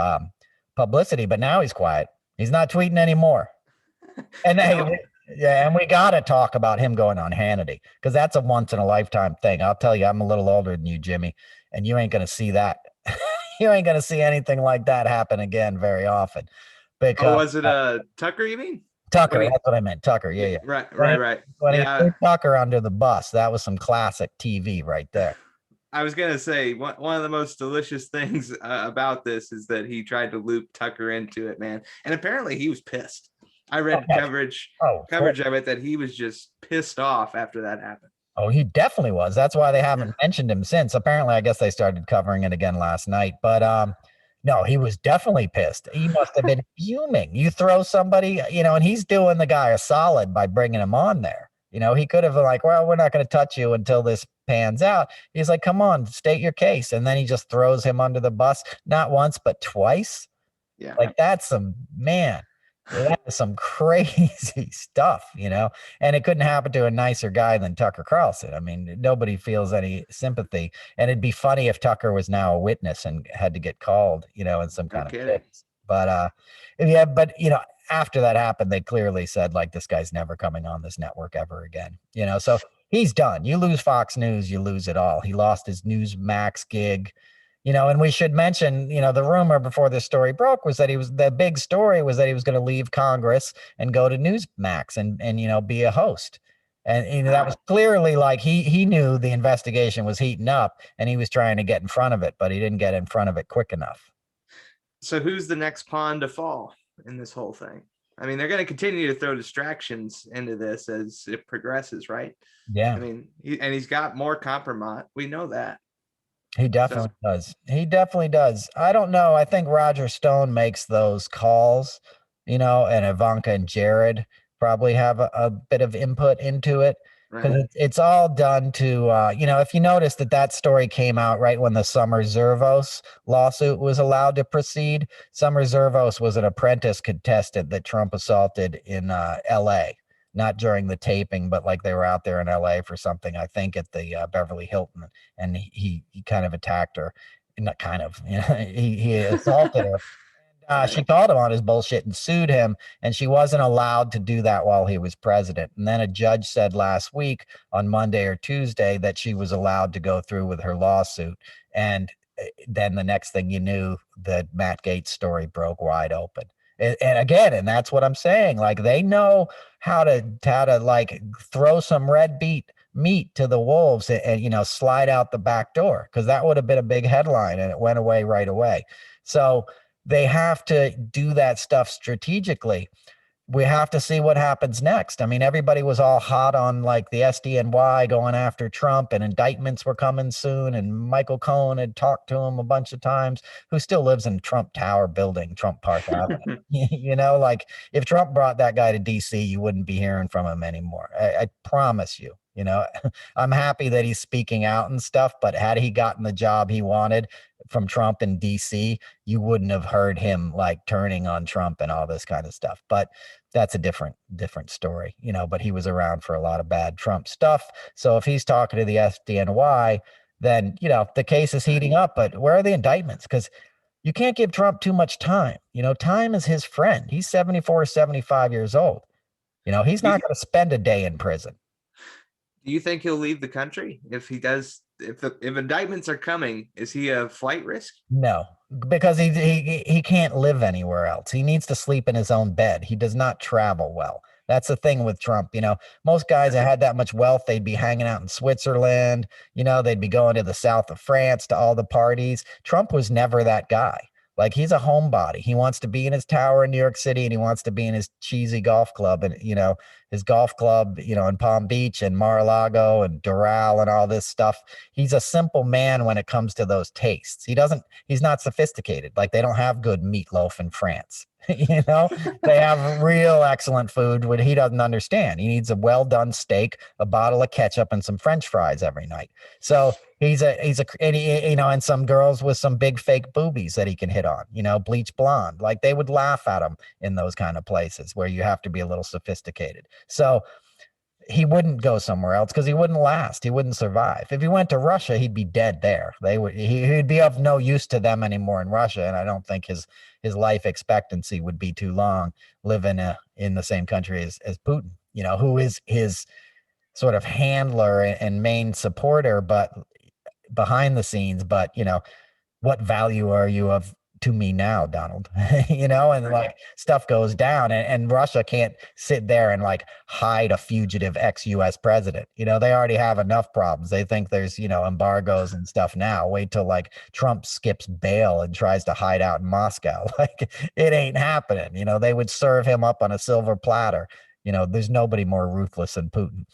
publicity, but now he's quiet. He's not tweeting anymore. And and we got to talk about him going on Hannity, because that's a once in a lifetime thing. I'll tell you, I'm a little older than you, Jimmy, and you ain't going to see that. You ain't going to see anything like that happen again very often. Because, was it Tucker, you mean? Tucker, that's what I meant. Tucker, yeah. Right. When he threw Tucker under the bus, that was some classic TV right there. I was going to say, one of the most delicious things about this is that he tried to loop Tucker into it, man. And apparently he was pissed. I read coverage of it that he was just pissed off after that happened. Oh, he definitely was. That's why they haven't mentioned him since. Apparently, I guess they started covering it again last night. But no, he was definitely pissed. He must have been fuming. You throw somebody, and he's doing the guy a solid by bringing him on there. He could have been like, well, we're not going to touch you until this pans out. He's like, come on, state your case. And then he just throws him under the bus, not once, but twice. Yeah. Like, that's some, man. That is some crazy stuff, and it couldn't happen to a nicer guy than Tucker Carlson. I mean, nobody feels any sympathy. And it'd be funny if Tucker was now a witness and had to get called, in some No kind of kidding. case. But yeah, but after that happened, they clearly said like this guy's never coming on this network ever again. So he's done. You lose Fox News, you lose it all. He lost his Newsmax gig. And we should mention, the rumor before this story broke was that the big story was that he was going to leave Congress and go to Newsmax and be a host. And that was clearly like he knew the investigation was heating up and he was trying to get in front of it, but he didn't get in front of it quick enough. So who's the next pawn to fall in this whole thing? I mean, they're going to continue to throw distractions into this as it progresses, right? Yeah. I mean, he's got more compromise. We know that. He definitely does. He definitely does. I don't know. I think Roger Stone makes those calls, and Ivanka and Jared probably have a bit of input into it because Right. it's all done to, if you notice that story came out right when the Summer Zervos lawsuit was allowed to proceed. Summer Zervos was an apprentice contestant that Trump assaulted in L.A., not during the taping, but like they were out there in LA for something, I think at the Beverly Hilton, and he kind of attacked her. Not kind of, he assaulted her. Right. She called him on his bullshit and sued him, and she wasn't allowed to do that while he was president. And then a judge said last week on Monday or Tuesday that she was allowed to go through with her lawsuit. And then the next thing you knew, the Matt Gaetz story broke wide open. And again, and that's what I'm saying. Like they know how to like throw some red meat to the wolves and slide out the back door, because that would have been a big headline and it went away right away. So they have to do that stuff strategically. We have to see what happens next. I mean, everybody was all hot on like the SDNY going after Trump, and indictments were coming soon. And Michael Cohen had talked to him a bunch of times, who still lives in Trump Tower building, Trump Park Avenue. Like if Trump brought that guy to DC, you wouldn't be hearing from him anymore. I promise you. I'm happy that he's speaking out and stuff, but had he gotten the job he wanted from Trump in DC, you wouldn't have heard him like turning on Trump and all this kind of stuff. But that's a different story, but he was around for a lot of bad Trump stuff. So if he's talking to the SDNY, then, the case is heating up, but where are the indictments? Because you can't give Trump too much time. Time is his friend. He's 74, 75 years old. He's not going to spend a day in prison. Do you think he'll leave the country if he does? If indictments are coming, is he a flight risk? No, because he can't live anywhere else. He needs to sleep in his own bed. He does not travel well. That's the thing with Trump. Most guys that had that much wealth, they'd be hanging out in Switzerland. They'd be going to the south of France to all the parties. Trump was never that guy. Like he's a homebody. He wants to be in his tower in New York City, and he wants to be in his cheesy golf club and, his golf club, in Palm Beach and Mar-a-Lago and Doral and all this stuff. He's a simple man when it comes to those tastes. He's not sophisticated. Like they don't have good meatloaf in France. They have real excellent food when he doesn't understand. He needs a well-done steak, a bottle of ketchup, and some French fries every night. So and some girls with some big fake boobies that he can hit on, bleach blonde. Like they would laugh at him in those kind of places where you have to be a little sophisticated. So he wouldn't go somewhere else because he wouldn't last. He wouldn't survive. If he went to Russia, he'd be dead there. He'd be of no use to them anymore in Russia. And I don't think his life expectancy would be too long living in the same country as Putin, who is his sort of handler and main supporter, but behind the scenes. But, what value are you of to me now, Donald? And like stuff goes down and Russia can't sit there and like hide a fugitive ex-US president. They already have enough problems. They think there's, embargoes and stuff now. Wait till like Trump skips bail and tries to hide out in Moscow. Like it ain't happening. They would serve him up on a silver platter. There's nobody more ruthless than Putin.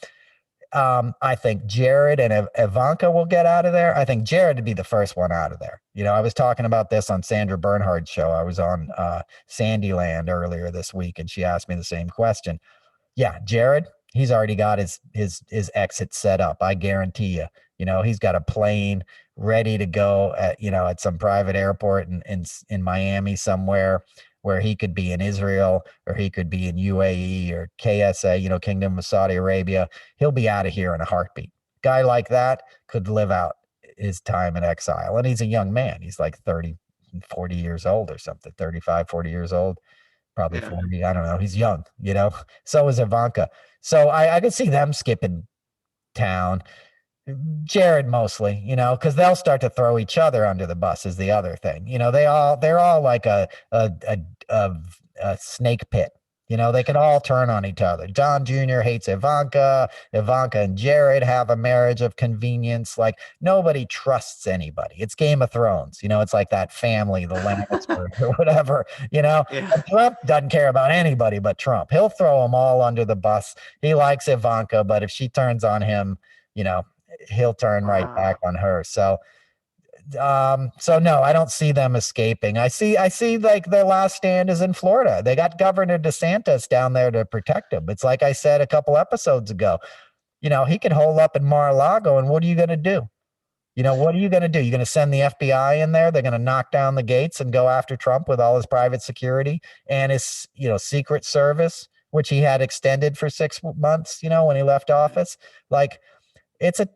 I think Jared and Ivanka will get out of there. I think Jared would be the first one out of there. I was talking about this on Sandra Bernhard's show. I was on Sandyland earlier this week, and she asked me the same question. Yeah, Jared, he's already got his exit set up. I guarantee you. He's got a plane ready to go at some private airport in Miami somewhere, where he could be in Israel or he could be in UAE or KSA, Kingdom of Saudi Arabia. He'll be out of here in a heartbeat. Guy like that could live out his time in exile. And he's a young man. He's like 30, 40 years old or something, 35, 40 years old, probably Yeah. 40. I don't know. He's young, So is Ivanka. So I could see them skipping town. Jared mostly, because they'll start to throw each other under the bus is the other thing. They're all like a snake pit. They can all turn on each other. John Jr. hates Ivanka. Ivanka and Jared have a marriage of convenience. Like nobody trusts anybody. It's Game of Thrones. It's like that family, the Lannisters or whatever. Yeah. And Trump doesn't care about anybody but Trump. He'll throw them all under the bus. He likes Ivanka, but if she turns on him, he'll turn right back on her. So no, I don't see them escaping. I see like their last stand is in Florida. They got Governor DeSantis down there to protect him. It's like I said a couple episodes ago, he could hole up in Mar-a-Lago, and what are you going to do? What are you going to do? You're going to send the FBI in there. They're going to knock down the gates and go after Trump with all his private security and his, Secret Service, which he had extended for 6 months, when he left office. Like, it's a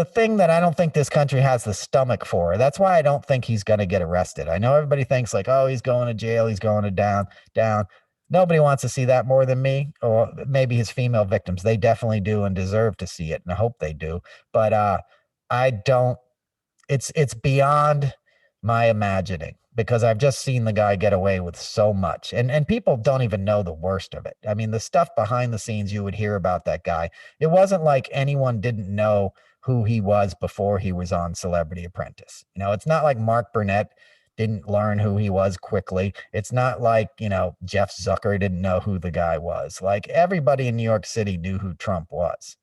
thing that I don't think this country has the stomach for. That's why I don't think he's going to get arrested. I know everybody thinks like, oh, he's going to jail. He's going to down. Nobody wants to see that more than me, or maybe his female victims. They definitely do and deserve to see it. And I hope they do. But I don't, it's beyond my imagining, because I've just seen the guy get away with so much, and people don't even know the worst of it. I mean, the stuff behind the scenes you would hear about that guy, it wasn't like anyone didn't know who he was before he was on Celebrity Apprentice. It's not like Mark Burnett didn't learn who he was quickly. It's not like, Jeff Zucker didn't know who the guy was. Like everybody in New York City knew who Trump was.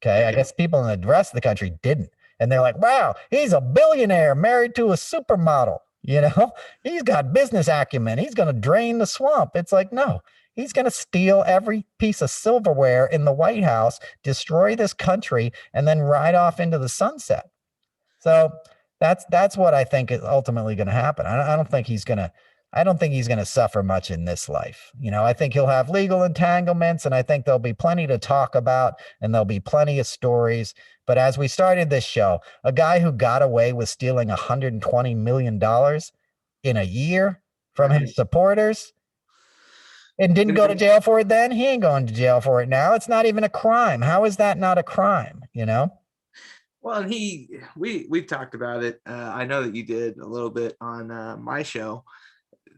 Okay. I guess people in the rest of the country didn't. And they're like, wow, he's a billionaire married to a supermodel. He's got business acumen. He's going to drain the swamp. It's like, no, he's going to steal every piece of silverware in the White House, destroy this country, and then ride off into the sunset. So that's what I think is ultimately going to happen. I don't think he's going to suffer much in this life. I think he'll have legal entanglements, and I think there'll be plenty to talk about, and there'll be plenty of stories. But as we started this show, a guy who got away with stealing $120 million in a year from his supporters and didn't go to jail for it then, he ain't going to jail for it now. It's not even a crime. How is that not a crime, Well, and we've talked about it. I know that you did a little bit on my show.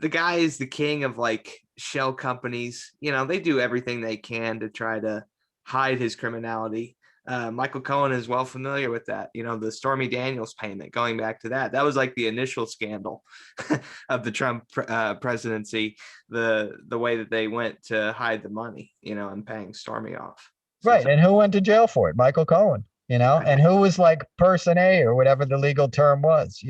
The guy is the king of like shell companies. They do everything they can to try to hide his criminality. Michael Cohen is well familiar with that. The Stormy Daniels payment, going back to that was like the initial scandal of the Trump presidency, the way that they went to hide the money, and paying Stormy off. Right. And who went to jail for it? Michael Cohen, and who was like person A or whatever the legal term was,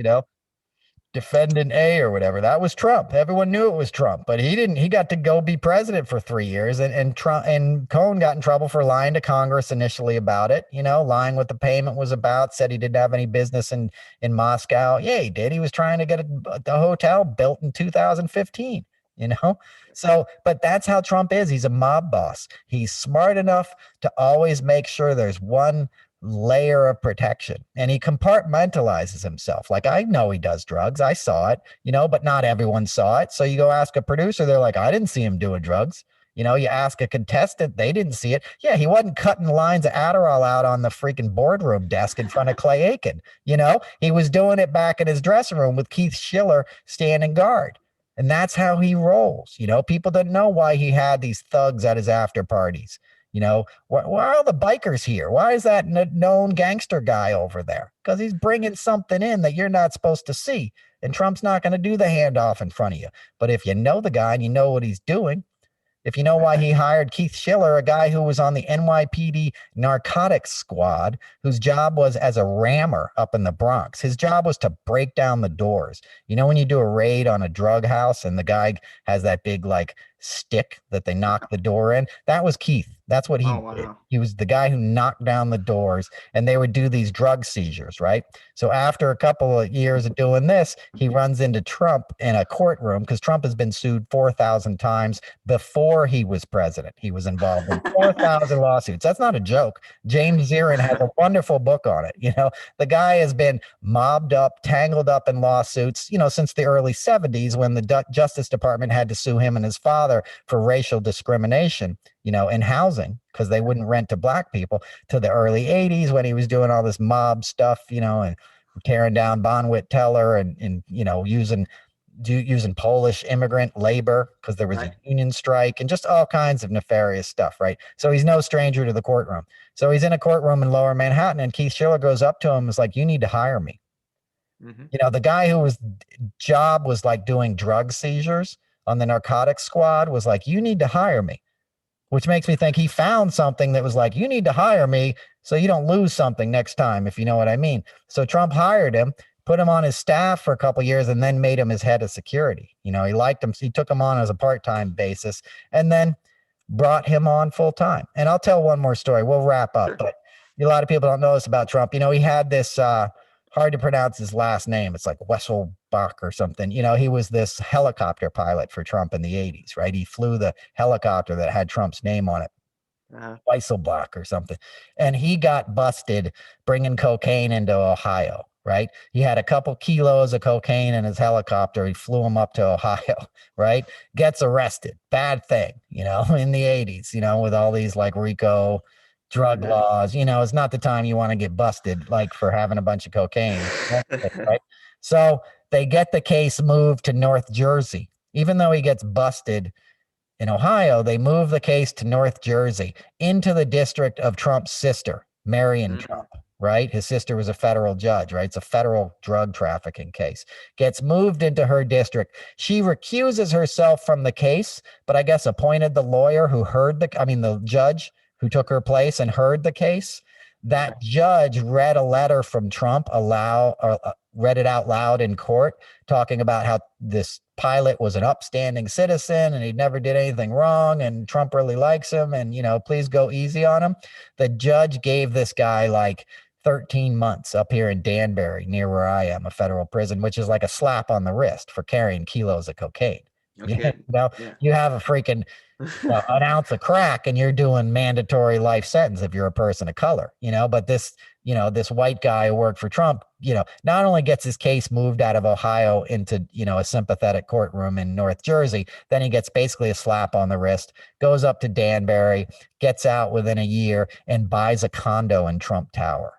defendant A or whatever. That was Trump. Everyone knew it was Trump, but he didn't. He got to go be president for 3 years, and Trump and Cohen got in trouble for lying to Congress initially about it. Lying what the payment was about. Said he didn't have any business in Moscow. Yeah, he did. He was trying to get a hotel built in 2015. So, but that's how Trump is. He's a mob boss. He's smart enough to always make sure there's one layer of protection, and he compartmentalizes himself. Like, I know he does drugs. I saw it, but not everyone saw it. So you go ask a producer, they're like, I didn't see him doing drugs. You ask a contestant, they didn't see it. Yeah, he wasn't cutting lines of Adderall out on the freaking boardroom desk in front of Clay Aiken. He was doing it back in his dressing room with Keith Schiller standing guard. And that's how he rolls. People didn't know why he had these thugs at his after parties. Why are all the bikers here? Why is that known gangster guy over there? Because he's bringing something in that you're not supposed to see. And Trump's not going to do the handoff in front of you. But if you know the guy and you know what he's doing, if you know why he hired Keith Schiller, a guy who was on the NYPD narcotics squad, whose job was as a rammer up in the Bronx. His job was to break down the doors. When you do a raid on a drug house and the guy has that big like stick that they knocked the door in. That was Keith. That's what he Oh, did. wow. He was the guy who knocked down the doors, and they would do these drug seizures, right? So after a couple of years of doing this, he runs into Trump in a courtroom because Trump has been sued 4,000 times before he was president. He was involved in 4,000 lawsuits. That's not a joke. James Zirin has a wonderful book on it. The guy has been mobbed up, tangled up in lawsuits, since the early 70s when the Justice Department had to sue him and his father for racial discrimination, in housing because they wouldn't rent to black people, to the early 80s when he was doing all this mob stuff, and tearing down Bonwit Teller and using Polish immigrant labor because there was Right. a union strike and just all kinds of nefarious stuff, right? So he's no stranger to the courtroom. So he's in a courtroom in Lower Manhattan, and Keith Schiller goes up to him and is like, "You need to hire me." The guy who was job was like doing drug seizures on the narcotics squad was like, "You need to hire me," which makes me think he found something that was like, "You need to hire me so you don't lose something next time," if you know what I mean. So Trump hired him, put him on his staff for a couple of years, and then made him his head of security. He liked him. He took him on as a part-time basis and then brought him on full time. And I'll tell one more story. We'll wrap up. Sure. But a lot of people don't know this about Trump. He had this hard to pronounce his last name. It's like Wesselbach or something. He was this helicopter pilot for Trump in the 80s, right? He flew the helicopter that had Trump's name on it. Weisselbach or something. And he got busted bringing cocaine into Ohio, right? He had a couple kilos of cocaine in his helicopter. He flew him up to Ohio, right? Gets arrested. Bad thing, in the 80s, with all these like RICO drug laws. It's not the time you want to get busted like for having a bunch of cocaine, right? So they get the case moved to North Jersey. Even though he gets busted in Ohio, they move the case to North Jersey into the district of Trump's sister, Marion Trump, right? His sister was a federal judge, right? It's a federal drug trafficking case. Gets moved into her district. She recuses herself from the case, but I guess appointed the lawyer who the judge who took her place and heard the case. That judge read a letter from Trump read it out loud in court, talking about how this pilot was an upstanding citizen and he never did anything wrong and Trump really likes him and, please go easy on him. The judge gave this guy like 13 months up here in Danbury, near where I am, a federal prison, which is like a slap on the wrist for carrying kilos of cocaine. Okay. You have a freaking an ounce of crack and you're doing mandatory life sentence if you're a person of color, but this white guy who worked for Trump, not only gets his case moved out of Ohio into, a sympathetic courtroom in North Jersey, then he gets basically a slap on the wrist, goes up to Danbury, gets out within a year and buys a condo in Trump Tower.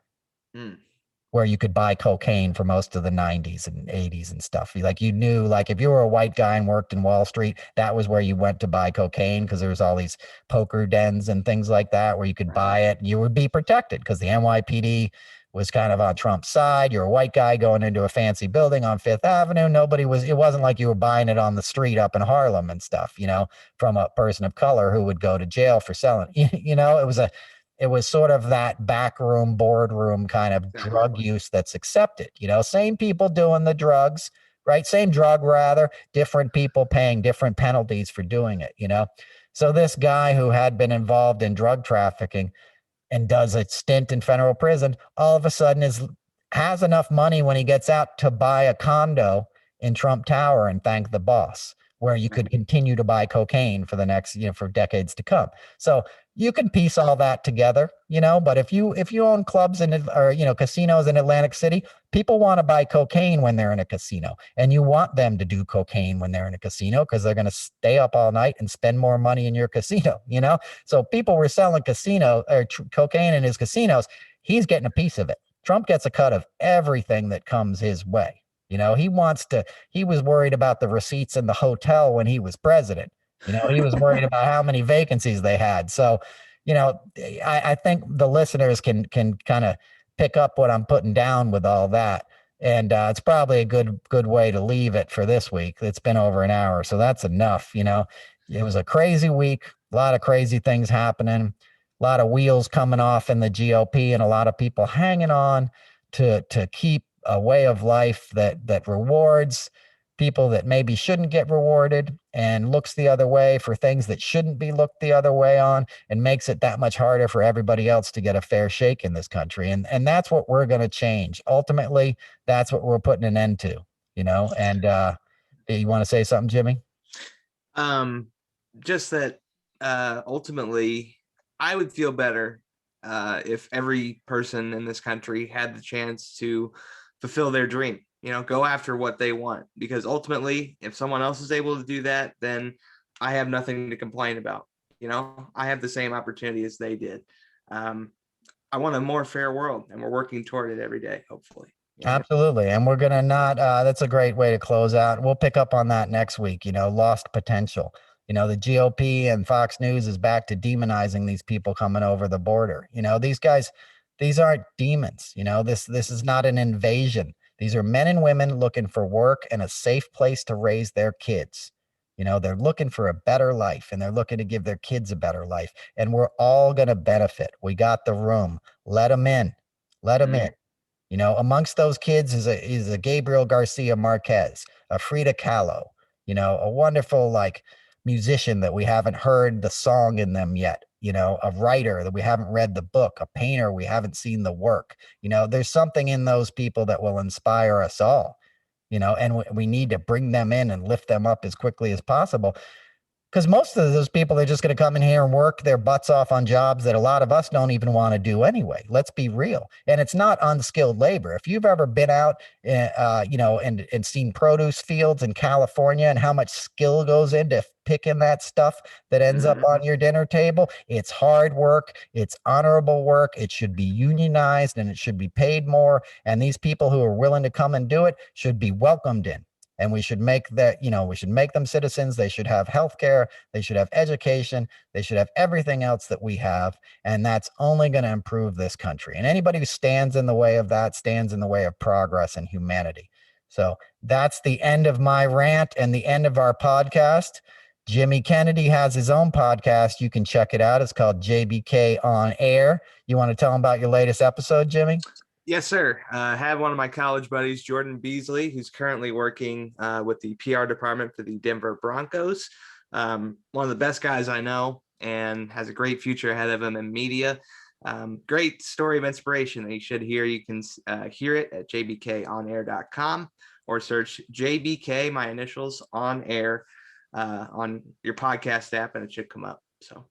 Where you could buy cocaine for most of the 90s and 80s and stuff. Like if you were a white guy and worked in Wall Street, that was where you went to buy cocaine because there was all these poker dens and things like that where you could buy it. You would be protected because the NYPD was kind of on Trump's side. You're a white guy going into a fancy building on Fifth Avenue. It wasn't like you were buying it on the street up in Harlem and stuff, from a person of color who would go to jail for selling. It was sort of that backroom, boardroom kind of drug use that's accepted. Same people doing the drugs, right? Same drug, rather, different people paying different penalties for doing it, So this guy who had been involved in drug trafficking and does a stint in federal prison, all of a sudden has enough money when he gets out to buy a condo in Trump Tower and thank the boss, where you could continue to buy cocaine for the next, for decades to come. So you can piece all that together, but if you own clubs or casinos in Atlantic City, people want to buy cocaine when they're in a casino, and you want them to do cocaine when they're in a casino because they're going to stay up all night and spend more money in your casino, So people were selling cocaine in his casinos. He's getting a piece of it. Trump gets a cut of everything that comes his way. He was worried about the receipts in the hotel when he was president. He was worried about how many vacancies they had. So, I think the listeners can kind of pick up what I'm putting down with all that. And it's probably a good way to leave it for this week. It's been over an hour, so that's enough. It was a crazy week, a lot of crazy things happening, a lot of wheels coming off in the GOP, and a lot of people hanging on to keep a way of life that rewards people that maybe shouldn't get rewarded and looks the other way for things that shouldn't be looked the other way on, and makes it that much harder for everybody else to get a fair shake in this country. And that's what we're going to change. Ultimately, that's what we're putting an end to, and you want to say something, Jimmy? Just that ultimately I would feel better if every person in this country had the chance to fulfill their dream, go after what they want, because ultimately if someone else is able to do that, then I have nothing to complain about. I have the same opportunity as they did. I want a more fair world, and we're working toward it every day, hopefully. Absolutely. And we're going to not, that's a great way to close out. We'll pick up on that next week, lost potential. The GOP and Fox News is back to demonizing these people coming over the border. These guys, these aren't demons. This is not an invasion. These are men and women looking for work and a safe place to raise their kids. They're looking for a better life, and they're looking to give their kids a better life. And we're all going to benefit. We got the room. Let them in. Let them in. Amongst those kids is a Gabriel Garcia Marquez, a Frida Kahlo, a wonderful musician that we haven't heard the song in them yet, a writer that we haven't read the book, a painter we haven't seen the work. There's something in those people that will inspire us all, and we need to bring them in and lift them up as quickly as possible. Because most of those people are just going to come in here and work their butts off on jobs that a lot of us don't even want to do anyway. Let's be real. And it's not unskilled labor. If you've ever been out, and seen produce fields in California and how much skill goes into picking that stuff that ends up on your dinner table, it's hard work. It's honorable work. It should be unionized, and it should be paid more. And these people who are willing to come and do it should be welcomed in. And we should make that, we should make them citizens. They should have health care. They should have education. They should have everything else that we have. And that's only going to improve this country. And anybody who stands in the way of that stands in the way of progress and humanity. So that's the end of my rant and the end of our podcast. Jimmy Kennedy has his own podcast. You can check it out. It's called JBK On Air. You want to tell them about your latest episode, Jimmy? Yes, sir. I have one of my college buddies, Jordan Beasley, who's currently working with the PR department for the Denver Broncos. One of the best guys I know, and has a great future ahead of him in media. Great story of inspiration that you should hear. You can hear it at jbkonair.com, or search JBK, my initials, on air on your podcast app, and it should come up. So,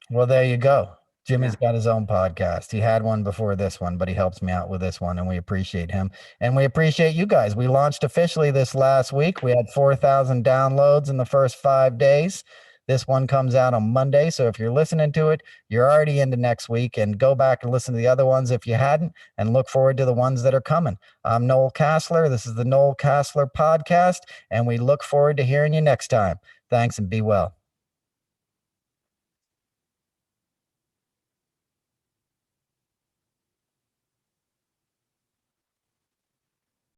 well, there you go. Jimmy's got his own podcast. He had one before this one, but he helps me out with this one, and we appreciate him. And we appreciate you guys. We launched officially this last week. We had 4,000 downloads in the first 5 days. This one comes out on Monday. So if you're listening to it, you're already into next week, and go back and listen to the other ones if you hadn't, and look forward to the ones that are coming. I'm Noel Casler. This is the Noel Casler Podcast, and we look forward to hearing you next time. Thanks, and be well.